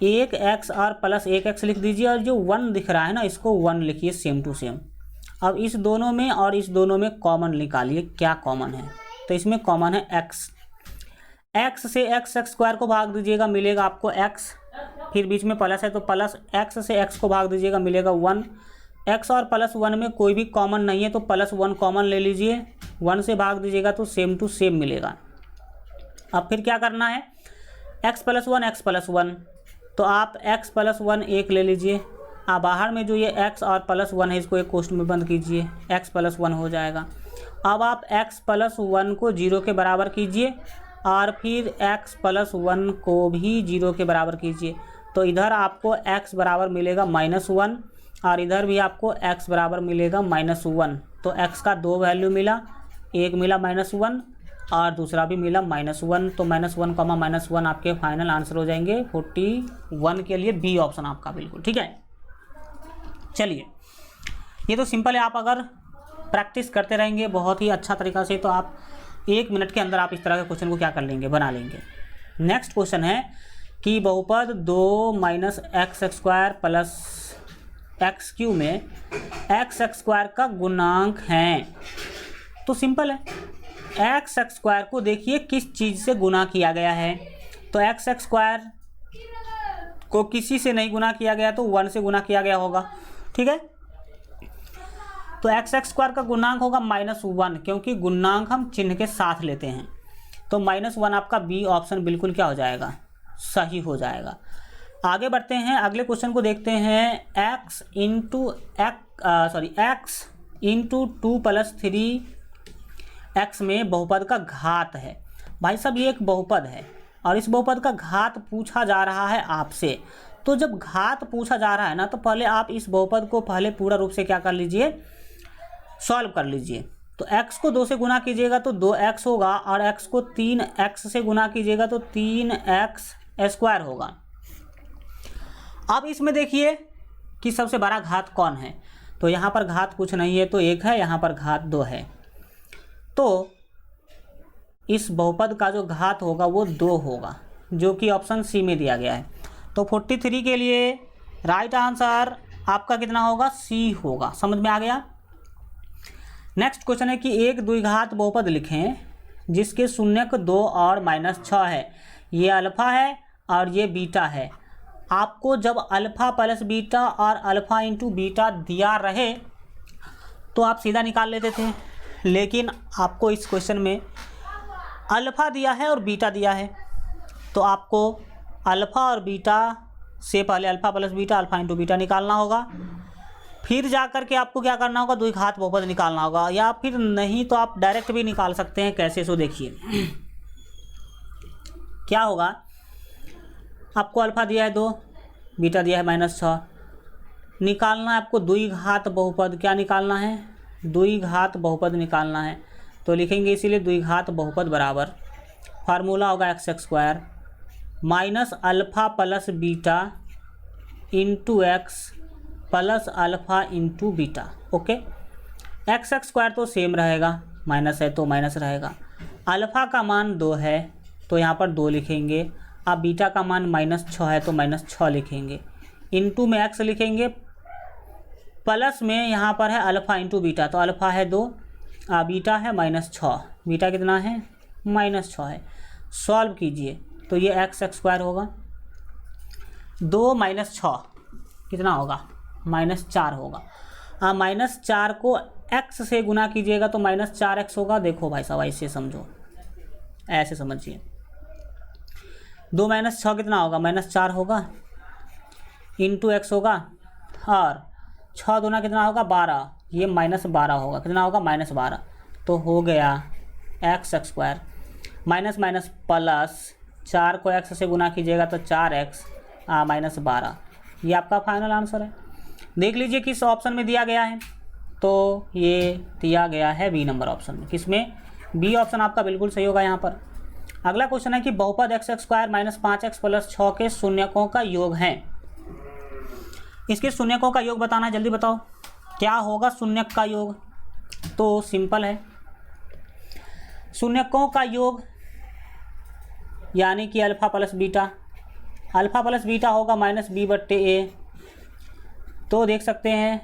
1x और प्लस 1x लिख दीजिए, और जो 1 दिख रहा है ना, इसको 1 लिखिए सेम टू सेम। अब इस दोनों में और इस दोनों में कॉमन निकालिए, क्या कॉमन है? तो इसमें कॉमन है x। x से एक्स स्क्वायर को भाग दीजिएगा, मिलेगा आपको x, फिर बीच में प्लस है तो प्लस x से x को भाग दीजिएगा, मिलेगा 1। x और प्लस 1 में कोई भी कॉमन नहीं है, तो प्लस 1 कॉमन ले लीजिए, 1 से भाग दीजिएगा तो सेम टू सेम मिलेगा। अब फिर क्या करना है, x प्लस 1 x प्लस 1, तो आप x प्लस 1 1 ले लीजिए। आप बाहर में जो ये x और प्लस 1 है, इसको एक कोष्ठ में बंद कीजिए, x प्लस 1 हो जाएगा। अब आप x प्लस 1 को 0 के बराबर कीजिए, और फिर x प्लस 1 को भी 0 के बराबर कीजिए, तो इधर आपको x बराबर मिलेगा -1, और इधर भी आपको x बराबर मिलेगा -1। तो x का 2 वैल्यू मिला, एक मिला -1 और दूसरा भी मिला -1, तो -1 कॉमा -1 आपके फाइनल आंसर हो जाएंगे 41 के लिए बी ऑप्शन आपका बिल्कुल ठीक है। चलिए ये तो सिंपल है, आप अगर प्रैक्टिस करते रहेंगे बहुत ही अच्छा तरीक़ा से, तो आप 1 मिनट के अंदर आप इस तरह के क्वेश्चन को क्या कर लेंगे, बना लेंगे। नेक्स्ट क्वेश्चन है कि बहुपद 2 minus x square plus x Q में एक्स स्क्वायर का गुणांक है। तो सिंपल है, एक्स स्क्वायर को देखिए किस चीज़ से गुना किया गया है। तो एक्स स्क्वायर को किसी से नहीं गुना किया गया, तो 1 से गुना किया गया होगा, ठीक है। तो एक्स स्क्वायर का गुणांक होगा -1, क्योंकि गुणांक हम चिन्ह के साथ लेते हैं। तो -1 आपका बी ऑप्शन बिल्कुल क्या हो जाएगा, सही हो जाएगा। आगे बढ़ते हैं, अगले क्वेश्चन को देखते हैं। x इंटू 2 + 3x में बहुपद का घात है। भाई साहब ये एक बहुपद है और इस बहुपद का घात पूछा जा रहा है आपसे। तो जब घात पूछा जा रहा है ना, तो पहले आप इस बहुपद को पहले पूरा रूप से क्या कर लीजिए, सॉल्व कर लीजिए। तो x को 2 से गुना कीजिएगा तो 2x होगा, और x को 3x से गुना कीजिएगा तो 3x स्क्वायर होगा। अब इसमें देखिए कि सबसे बड़ा घात कौन है। तो यहाँ पर घात कुछ नहीं है, तो 1 है, यहाँ पर घात 2 है। तो इस बहुपद का जो घात होगा वो 2 होगा, जो कि ऑप्शन सी में दिया गया है। तो 43 के लिए राइट आंसर आपका कितना होगा, सी होगा। समझ में आ गया। नेक्स्ट क्वेश्चन है कि एक द्विघात बहुपद लिखें जिसके शून्यक 2 और -6 है। ये अल्फ़ा है और ये बीटा है। आपको जब अल्फ़ा प्लस बीटा और अल्फ़ा इंटू बीटा दिया रहे तो आप सीधा निकाल लेते थे, लेकिन आपको इस क्वेश्चन में अल्फ़ा दिया है और बीटा दिया है, तो आपको अल्फ़ा और बीटा से पहले alpha plus beta, alpha into beta निकालना होगा। फिर जा कर के आपको क्या करना होगा, द्विघात बहुपद निकालना होगा, या फिर नहीं तो आप डायरेक्ट भी निकाल सकते हैं। कैसे, सो देखिए क्या होगा। आपको अल्फ़ा दिया है 2, बीटा दिया है -6, निकालना है आपको द्विघात बहुपद। क्या निकालना है, द्विघात बहुपद निकालना है। तो लिखेंगे इसीलिए द्विघात बहुपद बराबर फार्मूला होगा x square minus alpha plus beta into x plus alpha into beta. Okay, x square तो सेम रहेगा, माइनस है तो माइनस रहेगा। अल्फ़ा का मान 2 है तो यहाँ पर 2 लिखेंगे। अब बीटा का मान -6 है तो -6 लिखेंगे। इंटू में एक्स लिखेंगे, प्लस में यहाँ पर है अल्फ़ा इंटू बीटा, तो अल्फ़ा है 2, बीटा है -6। बीटा कितना है, -6 है। सॉल्व कीजिए तो ये एक्स स्क्वायर होगा। 2 - 6 कितना होगा, -4 होगा। -4 को x से गुना कीजिएगा तो -4x होगा। देखो भाई साहब ऐसे समझो, ऐसे समझिए। 2 - 6 कितना होगा, -4 होगा, इंटू एक्स होगा, और 6 दूना कितना होगा 12, ये -12 होगा, कितना होगा -12। तो हो गया x square minus minus plus 4 को x से गुना कीजिएगा तो 4x -12। ये आपका फाइनल आंसर है। देख लीजिए किस ऑप्शन में दिया गया है, तो ये दिया गया है बी नंबर ऑप्शन में। किसमें? बी ऑप्शन आपका बिल्कुल सही होगा यहाँ पर। अगला क्वेश्चन है कि बहुपद x square minus 5x plus 6 के शून्यकों का योग है। इसके शून्यकों का योग बताना है, जल्दी बताओ क्या होगा शून्यक का योग। तो सिंपल है, शून्यकों का योग यानी कि alpha plus beta, alpha plus beta होगा -b/a। तो देख सकते हैं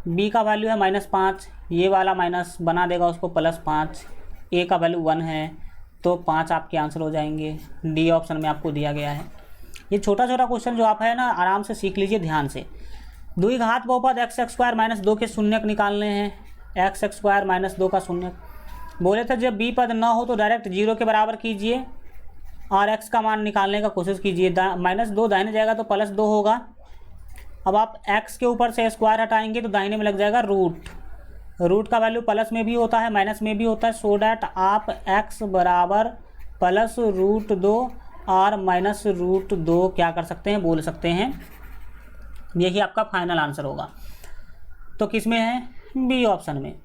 b का वैल्यू है -5, ये वाला माइनस बना देगा उसको +5, a का वैल्यू 1 है तो 5 आपके आंसर हो जाएंगे। डी ऑप्शन में आपको दिया गया है। ये छोटा छोटा क्वेश्चन जो आप है ना आराम से सीख लीजिए ध्यान से। द्विघात बहुपद x स्क्वायर -2 के शून्यक निकालने हैं। x स्क्वायर -2 का शून्यक बोले थे जब b पद न हो तो डायरेक्ट 0 के बराबर कीजिए और x का मान निकालने का कोशिश कीजिए। -2 दाहिने जाएगा तो +2 होगा। अब आप x के ऊपर से स्क्वायर हटाएंगे तो दाहिने में लग जाएगा रूट का वैल्यू प्लस में भी होता है माइनस में भी होता है, सो डैट आप x बराबर +√2 और -√2 क्या कर सकते हैं बोल सकते हैं। यही आपका फाइनल आंसर होगा। तो किस में है? बी ऑप्शन में,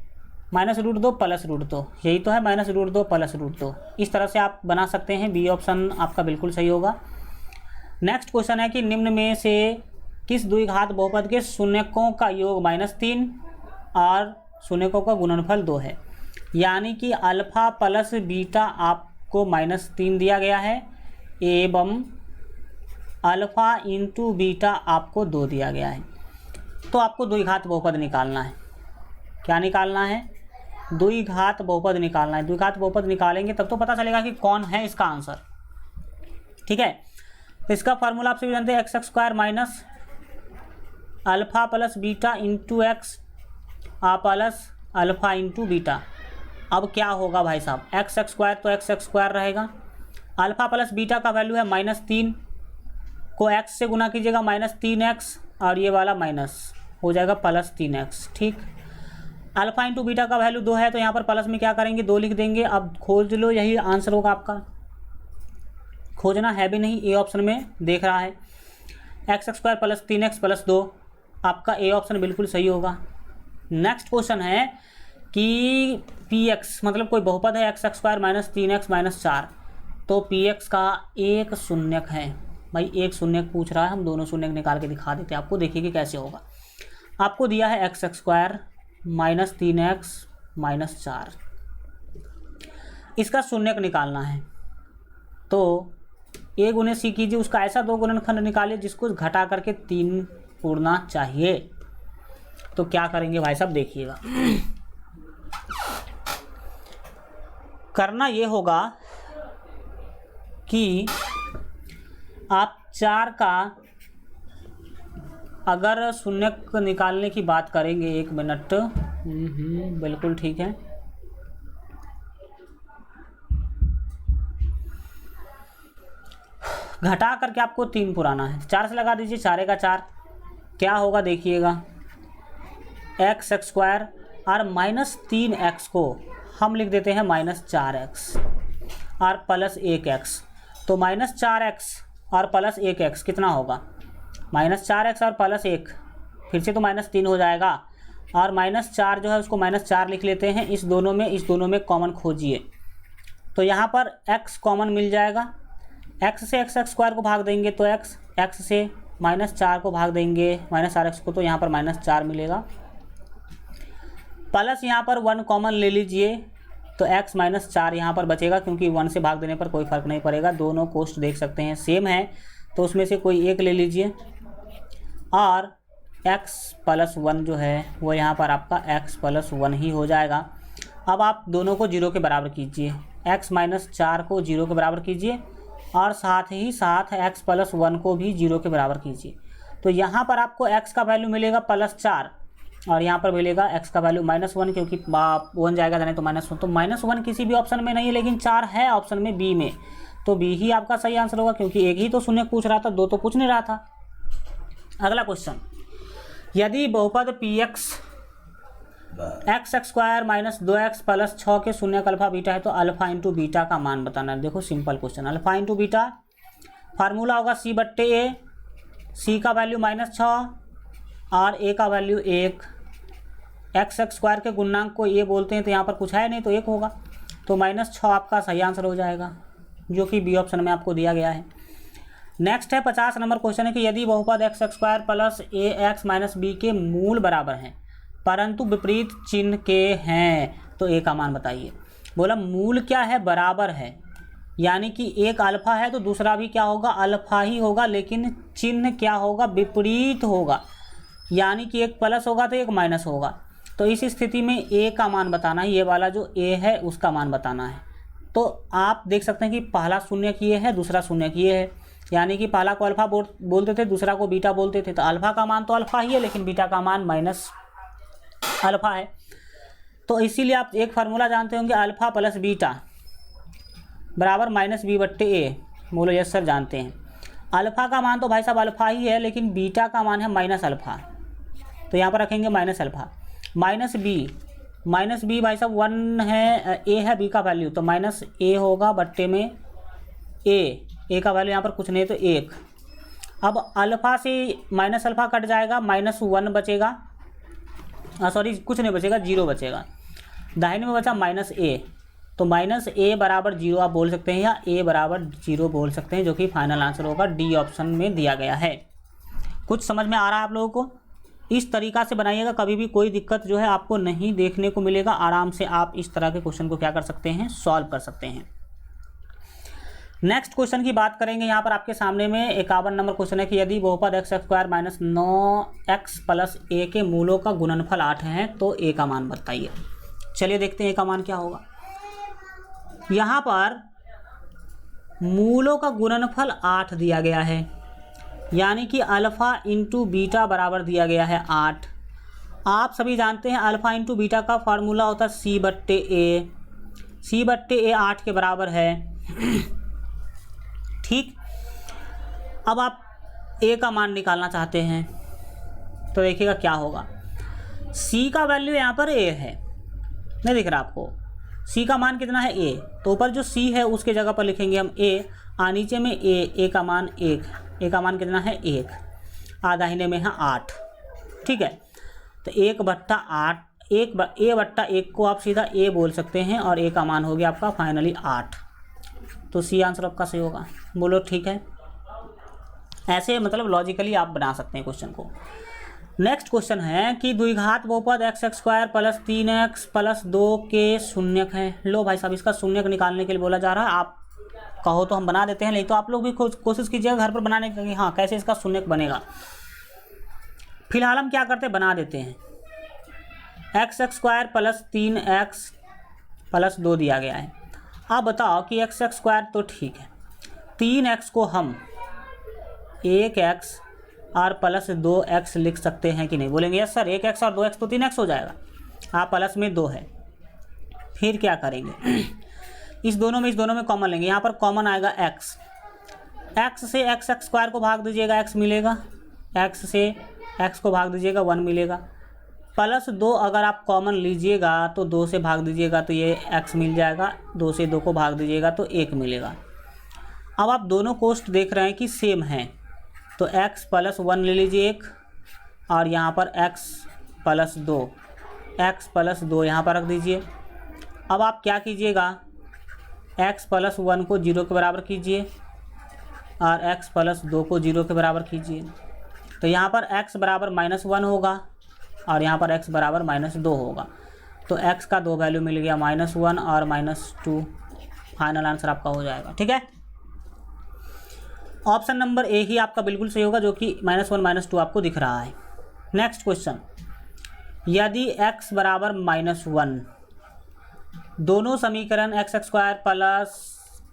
-√2 +√2, यही तो है -√2 +√2। इस तरह से आप बना सकते हैं, बी ऑप्शन आपका बिल्कुल सही होगा। नेक्स्ट क्वेश्चन है कि निम्न में से किस द्विघात बहुपद के शून्यकों का योग -3 और शून्यकों का गुणनफल 2 है। यानी कि अल्फ़ा प्लस बीटा आपको -3 दिया गया है एवं अल्फ़ा इंटू बीटा आपको 2 दिया गया है। तो आपको द्विघात बहुपद निकालना है। क्या निकालना है? द्विघात बहुपद निकालना है। द्विघात बहुपद निकालेंगे तब तो पता चलेगा कि कौन है इसका आंसर। ठीक है, तो इसका फार्मूला आपसे भी जानते हैं, x square minus alpha plus beta into x plus alpha into beta. अब क्या होगा भाई साहब, x स्क्वायर तो x स्क्वायर रहेगा, अल्फ़ा प्लस बीटा का वैल्यू है -3 को x से गुना कीजिएगा -3x और ये वाला माइनस हो जाएगा +3x। ठीक, अल्फ़ा इंटू बीटा का वैल्यू 2 है तो यहाँ पर प्लस में क्या करेंगे 2 लिख देंगे। अब खोज लो, यही आंसर होगा आपका। खोजना है भी नहीं, ए ऑप्शन में देख रहा है x square plus 3x plus 2, आपका ए ऑप्शन बिल्कुल सही होगा। नेक्स्ट क्वेश्चन है कि px मतलब कोई बहुपद है x स्क्वायर -3x -4, तो px का एक शून्यक है। भाई एक शून्यक पूछ रहा है, हम दोनों शून्यक निकाल के दिखा देते हैं आपको, देखिए कि कैसे होगा। आपको दिया है x स्क्वायर -3x -4, इसका शून्यक निकालना है। तो a गुने c कीजिए, उसका ऐसा 2 गुणनखंड निकालिए जिसको घटा करके 3 उड़ना चाहिए। तो क्या करेंगे भाई साहब देखिएगा, करना ये होगा कि आप 4 का अगर शून्यक निकालने की बात करेंगे, 1 मिनट, बिल्कुल ठीक है। घटा करके आपको 3 पुराना है, 4 से लगा दीजिए, 4 का 4 क्या होगा देखिएगा, x स्क्वायर और -3x को हम लिख देते हैं -4x और प्लस 1x। तो -4x और प्लस 1x कितना होगा, -4x और प्लस 1, फिर से तो -3 हो जाएगा और -4 जो है उसको -4 लिख लेते हैं। इस दोनों में कॉमन खोजिए, तो यहाँ पर x कॉमन मिल जाएगा। x से x स्क्वायर को भाग देंगे तो x से -4 को भाग देंगे -4x को, तो यहाँ पर -4 मिलेगा। प्लस यहाँ पर 1 कॉमन ले लीजिए तो x -4 यहाँ पर बचेगा, क्योंकि 1 से भाग देने पर कोई फ़र्क नहीं पड़ेगा, दोनों कोस्ट देख सकते हैं सेम है, तो उसमें से कोई एक ले लीजिए और x + 1 जो है वो यहाँ पर आपका x + 1 ही हो जाएगा। अब आप दोनों को 0 के बराबर कीजिए, x -4 को 0 के बराबर कीजिए और साथ ही साथ x + 1 को भी 0 के बराबर कीजिए। तो यहाँ पर आपको x का वैल्यू मिलेगा +4 और यहाँ पर मिलेगा x का वैल्यू -1, क्योंकि 1 जाएगा जाने तो -1, तो -1 किसी भी ऑप्शन में नहीं है, लेकिन 4 है ऑप्शन में बी में, तो बी ही आपका सही आंसर होगा, क्योंकि एक ही तो शून्य पूछ रहा था, 2 तो पूछ नहीं रहा था। अगला क्वेश्चन, यदि बहुपद P x x square minus 2x plus 6 के शून्यक अल्फा बीटा है तो अल्फा इंटू बीटा का मान बताना है। देखो simple question, alpha into beta formula होगा c बट्टे ए, c का वैल्यू -6 और a का वैल्यू 1। एक्स स्क्वायर के गुणनांक को ये बोलते हैं तो यहाँ पर कुछ है नहीं तो 1 होगा, तो -6 आपका सही आंसर हो जाएगा, जो कि बी ऑप्शन में आपको दिया गया है। नेक्स्ट है 50 नंबर क्वेश्चन है कि यदि बहुपद एक्स स्क्वायर प्लस ए एक्स माइनस बी के मूल बराबर हैं परंतु विपरीत चिन्ह के हैं तो ए का मान बताइए। बोला मूल क्या है, बराबर है, यानी कि एक अल्फा है तो दूसरा भी क्या होगा, अल्फा ही होगा, लेकिन चिन्ह क्या होगा, विपरीत होगा, यानी कि एक प्लस होगा तो एक माइनस होगा। तो इस स्थिति में ए का मान बताना है, ये वाला जो ए है उसका मान बताना है। तो आप देख सकते हैं कि पहला शून्य ये है, दूसरा शून्य ये है, यानी कि पहला को अल्फा बोलते थे, दूसरा को बीटा बोलते थे, तो अल्फा का मान तो अल्फा ही है, लेकिन बीटा का मान माइनस अल्फा है। तो इसीलिए आप एक फार्मूला जानते होंगे, अल्फा प्लस बीटा बराबर माइनस बी बट्टे ए। बोलो यस सर जानते हैं। अल्फा का मान तो भाई साहब अल्फा ही है, लेकिन बीटा का मान है माइनस अल्फा, तो यहाँ पर रखेंगे माइनस अल्फा। माइनस बी भाई साहब 1 है, ए है बी का वैल्यू, तो माइनस ए होगा बट्टे में ए का वैल्यू यहाँ पर कुछ नहीं तो 1। अब अल्फा से माइनस अल्फा कट जाएगा, -1 बचेगा, सॉरी कुछ नहीं बचेगा, 0 बचेगा। दाहिने में बचा माइनस ए, तो माइनस ए बराबर 0 आप बोल सकते हैं या ए बराबर 0 बोल सकते हैं, जो कि फाइनल आंसर होगा, डी ऑप्शन में दिया गया है। कुछ समझ में आ रहा है आप लोगों को? इस तरीका से बनाइएगा, कभी भी कोई दिक्कत जो है आपको नहीं देखने को मिलेगा। आराम से आप इस तरह के क्वेश्चन को क्या कर सकते हैं, सॉल्व कर सकते हैं। नेक्स्ट क्वेश्चन की बात करेंगे। यहाँ पर आपके सामने में 51 नंबर क्वेश्चन है कि यदि बहुपद x square minus 9x plus a के मूलों का गुणनफल 8 है तो ए का मान बताइए। चलिए देखते हैं ए का मान क्या होगा। यहाँ पर मूलों का गुणनफल 8 दिया गया है, यानी कि अल्फ़ा इंटू बीटा बराबर दिया गया है 8। आप सभी जानते हैं अल्फ़ा इंटू बीटा का फार्मूला होता है c बट्टे ए। c बट्टे ए 8 के बराबर है। ठीक, अब आप a का मान निकालना चाहते हैं तो देखिएगा क्या होगा। c का वैल्यू यहाँ पर a है, नहीं दिख रहा आपको? c का मान कितना है a, तो ऊपर जो c है उसके जगह पर लिखेंगे हम a, और नीचे में a का मान 1, a का मान कितना है 1, दाहिने में है 8। ठीक है, तो 1/8, a बट्टा 1 को आप सीधा a बोल सकते हैं, और a का मान हो गया आपका फाइनली 8। तो सी आंसर आपका सही होगा। बोलो ठीक है। ऐसे मतलब लॉजिकली आप बना सकते हैं क्वेश्चन को। नेक्स्ट क्वेश्चन है कि द्विघात बहुपद x square plus 3x plus 2 के शून्यक है। लो भाई साहब, इसका शून्यक निकालने के लिए बोला जा रहा है। आप कहो तो हम बना देते हैं, नहीं तो आप लोग भी कोशिश कीजिएगा घर पर बनाने की, हाँ कैसे इसका शून्यक बनेगा। फिलहाल हम क्या करते हैं, बना देते हैं। X square plus 3x plus 2 दिया गया है। आप बताओ कि एक्स स्क्वायर तो ठीक है, 3x को हम 1x और प्लस 2x लिख सकते हैं कि नहीं? बोलेंगे यस सर, 1x और 2x तो 3x हो जाएगा, आप प्लस में 2 है। फिर क्या करेंगे, इस दोनों में कॉमन लेंगे। यहाँ पर कॉमन आएगा x से एक्स स्क्वायर को भाग दीजिएगा, x मिलेगा, x से x को भाग दीजिएगा 1 मिलेगा, प्लस 2 अगर आप कॉमन लीजिएगा तो 2 से भाग दीजिएगा तो ये x मिल जाएगा, 2 से 2 को भाग दीजिएगा तो 1 मिलेगा। अब आप दोनों कोष्ट देख रहे हैं कि सेम हैं, तो x प्लस 1 ले लीजिए एक, और यहाँ पर x प्लस 2 यहाँ पर रख दीजिए। अब आप क्या कीजिएगा, x प्लस 1 को 0 के बराबर कीजिए और x प्लस 2 को 0 के बराबर कीजिए। तो यहाँ पर x बराबर -1 होगा और यहाँ पर x बराबर -2 होगा। तो x का 2 वैल्यू मिल गया, -1 और -2। फाइनल आंसर आपका हो जाएगा। ठीक है, ऑप्शन नंबर ए ही आपका बिल्कुल सही होगा, जो कि -1 -2 आपको दिख रहा है। नेक्स्ट क्वेश्चन, यदि x बराबर -1, दोनों समीकरण x square plus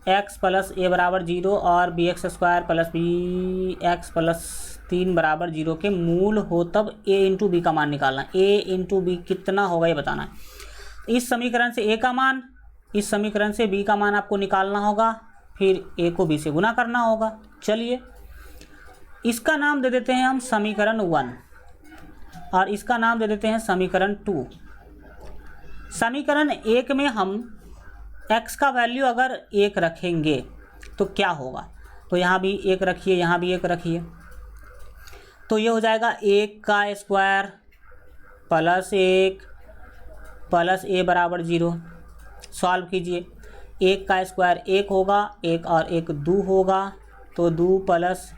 x plus a बराबर 0 और bx square plus bx plus 3 बराबर 0 के मूल हो, तब a इंटू बी का मान निकालना है। a इंटू बी कितना होगा ये बताना है। इस समीकरण से a का मान, इस समीकरण से b का मान आपको निकालना होगा, फिर a को b से गुना करना होगा। चलिए इसका नाम दे देते हैं हम समीकरण 1। और इसका नाम दे देते हैं समीकरण 2। समीकरण 1 में हम x का वैल्यू अगर 1 रखेंगे तो क्या होगा, तो यहाँ भी 1 रखिए, यहाँ भी 1 रखिए, तो ये हो जाएगा 1 का स्क्वायर प्लस 1 प्लस a बराबर 0। सॉल्व कीजिए, 1 का स्क्वायर 1 होगा, 1 और 1 2 होगा, तो 2 प्लस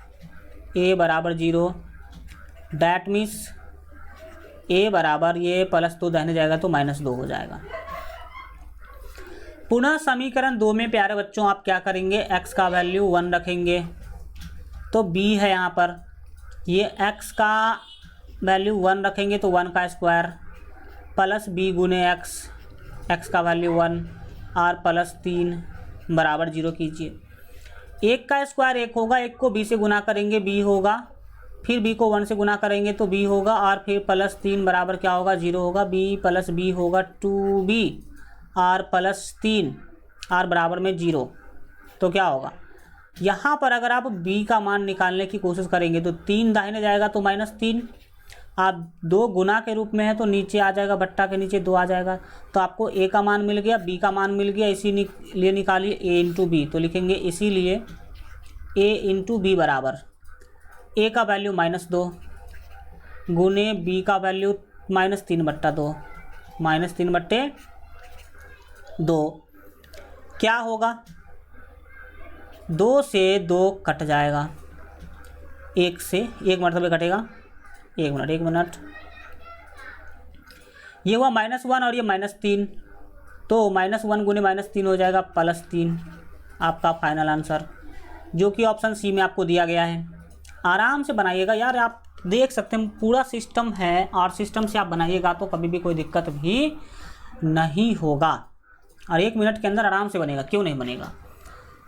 a बराबर 0। डैट मीन्स a बराबर ये प्लस 2 दाहिने जाएगा तो -2 हो जाएगा। पुनः समीकरण 2 में प्यारे बच्चों आप क्या करेंगे, x का वैल्यू 1 रखेंगे, तो b है यहाँ पर, ये x का वैल्यू 1 रखेंगे तो 1 का स्क्वायर प्लस b गुने x का वैल्यू 1 और प्लस 3 बराबर 0 कीजिए। 1 का स्क्वायर 1 होगा, 1 को b से गुना करेंगे b होगा, फिर b को 1 से गुना करेंगे तो b होगा, और फिर प्लस 3 बराबर क्या होगा, 0 होगा। b प्लस b होगा 2b और प्लस 3 और बराबर में 0, तो क्या होगा, यहाँ पर अगर आप b का मान निकालने की कोशिश करेंगे तो 3 दाहिने जाएगा तो -3, आप 2 गुना के रूप में है तो नीचे आ जाएगा, बट्टा के नीचे 2 आ जाएगा, तो आपको a का मान मिल गया, b का मान मिल गया, इसीलिए निकालिए a इंटू बी, तो लिखेंगे इसीलिए a इंटू बी बराबर a का वैल्यू -2 गुने b का वैल्यू -3/2, -3/2 क्या होगा, 2 से 2 कट जाएगा, 1 से 1 मरतबे कटेगा, 1 मिनट, ये हुआ -1 और ये -3, तो -1 गुने -3 हो जाएगा +3, आपका फाइनल आंसर, जो कि ऑप्शन सी में आपको दिया गया है। आराम से बनाइएगा यार, आप देख सकते हैं पूरा सिस्टम है और सिस्टम से आप बनाइएगा तो कभी भी कोई दिक्कत भी नहीं होगा, और 1 मिनट के अंदर आराम से बनेगा, क्यों नहीं बनेगा।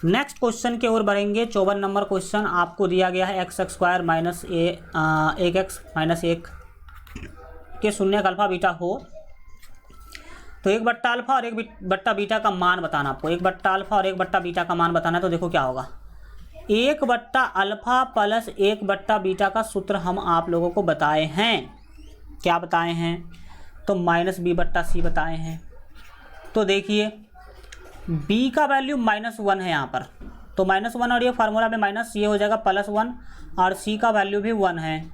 नेक्स्ट क्वेश्चन की ओर बढ़ेंगे। 54 नंबर क्वेश्चन आपको दिया गया है x² माइनस 1x माइनस 1 के शून्य का अल्फा बीटा हो, तो 1/अल्फा और 1/बीटा का मान बताना आपको, 1/अल्फा और 1/बीटा का मान बताना है। तो देखो क्या होगा, 1/अल्फा प्लस 1/बीटा का सूत्र हम आप लोगों को बताए हैं, क्या बताए हैं, तो -b/c बताए हैं। तो देखिए b का वैल्यू -1 है यहाँ पर, तो -1 और ये फार्मूला में माइनस, ये हो जाएगा +1, और c का वैल्यू भी 1 है,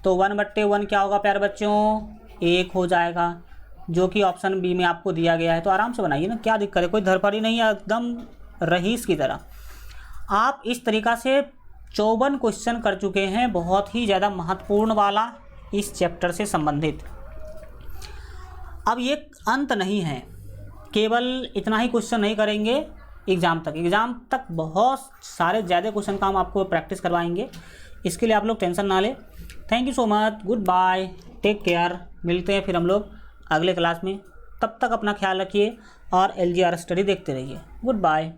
तो 1/1 क्या होगा प्यारे बच्चों, 1 हो जाएगा, जो कि ऑप्शन बी में आपको दिया गया है। तो आराम से बनाइए ना, क्या दिक्कत है, कोई धरपड़ी नहीं है, एकदम रईस की तरह। आप इस तरीक़ा से 54 क्वेश्चन कर चुके हैं, बहुत ही ज़्यादा महत्वपूर्ण वाला इस चैप्टर से संबंधित। अब ये अंत नहीं है, केवल इतना ही क्वेश्चन नहीं करेंगे एग्ज़ाम तक बहुत सारे ज़्यादा क्वेश्चन का हम आपको प्रैक्टिस करवाएंगे, इसके लिए आप लोग टेंशन ना लें। Thank you so much, goodbye, take care, मिलते हैं फिर हम लोग अगले क्लास में, तब तक अपना ख्याल रखिए और LGR स्टडी देखते रहिए। Good bye.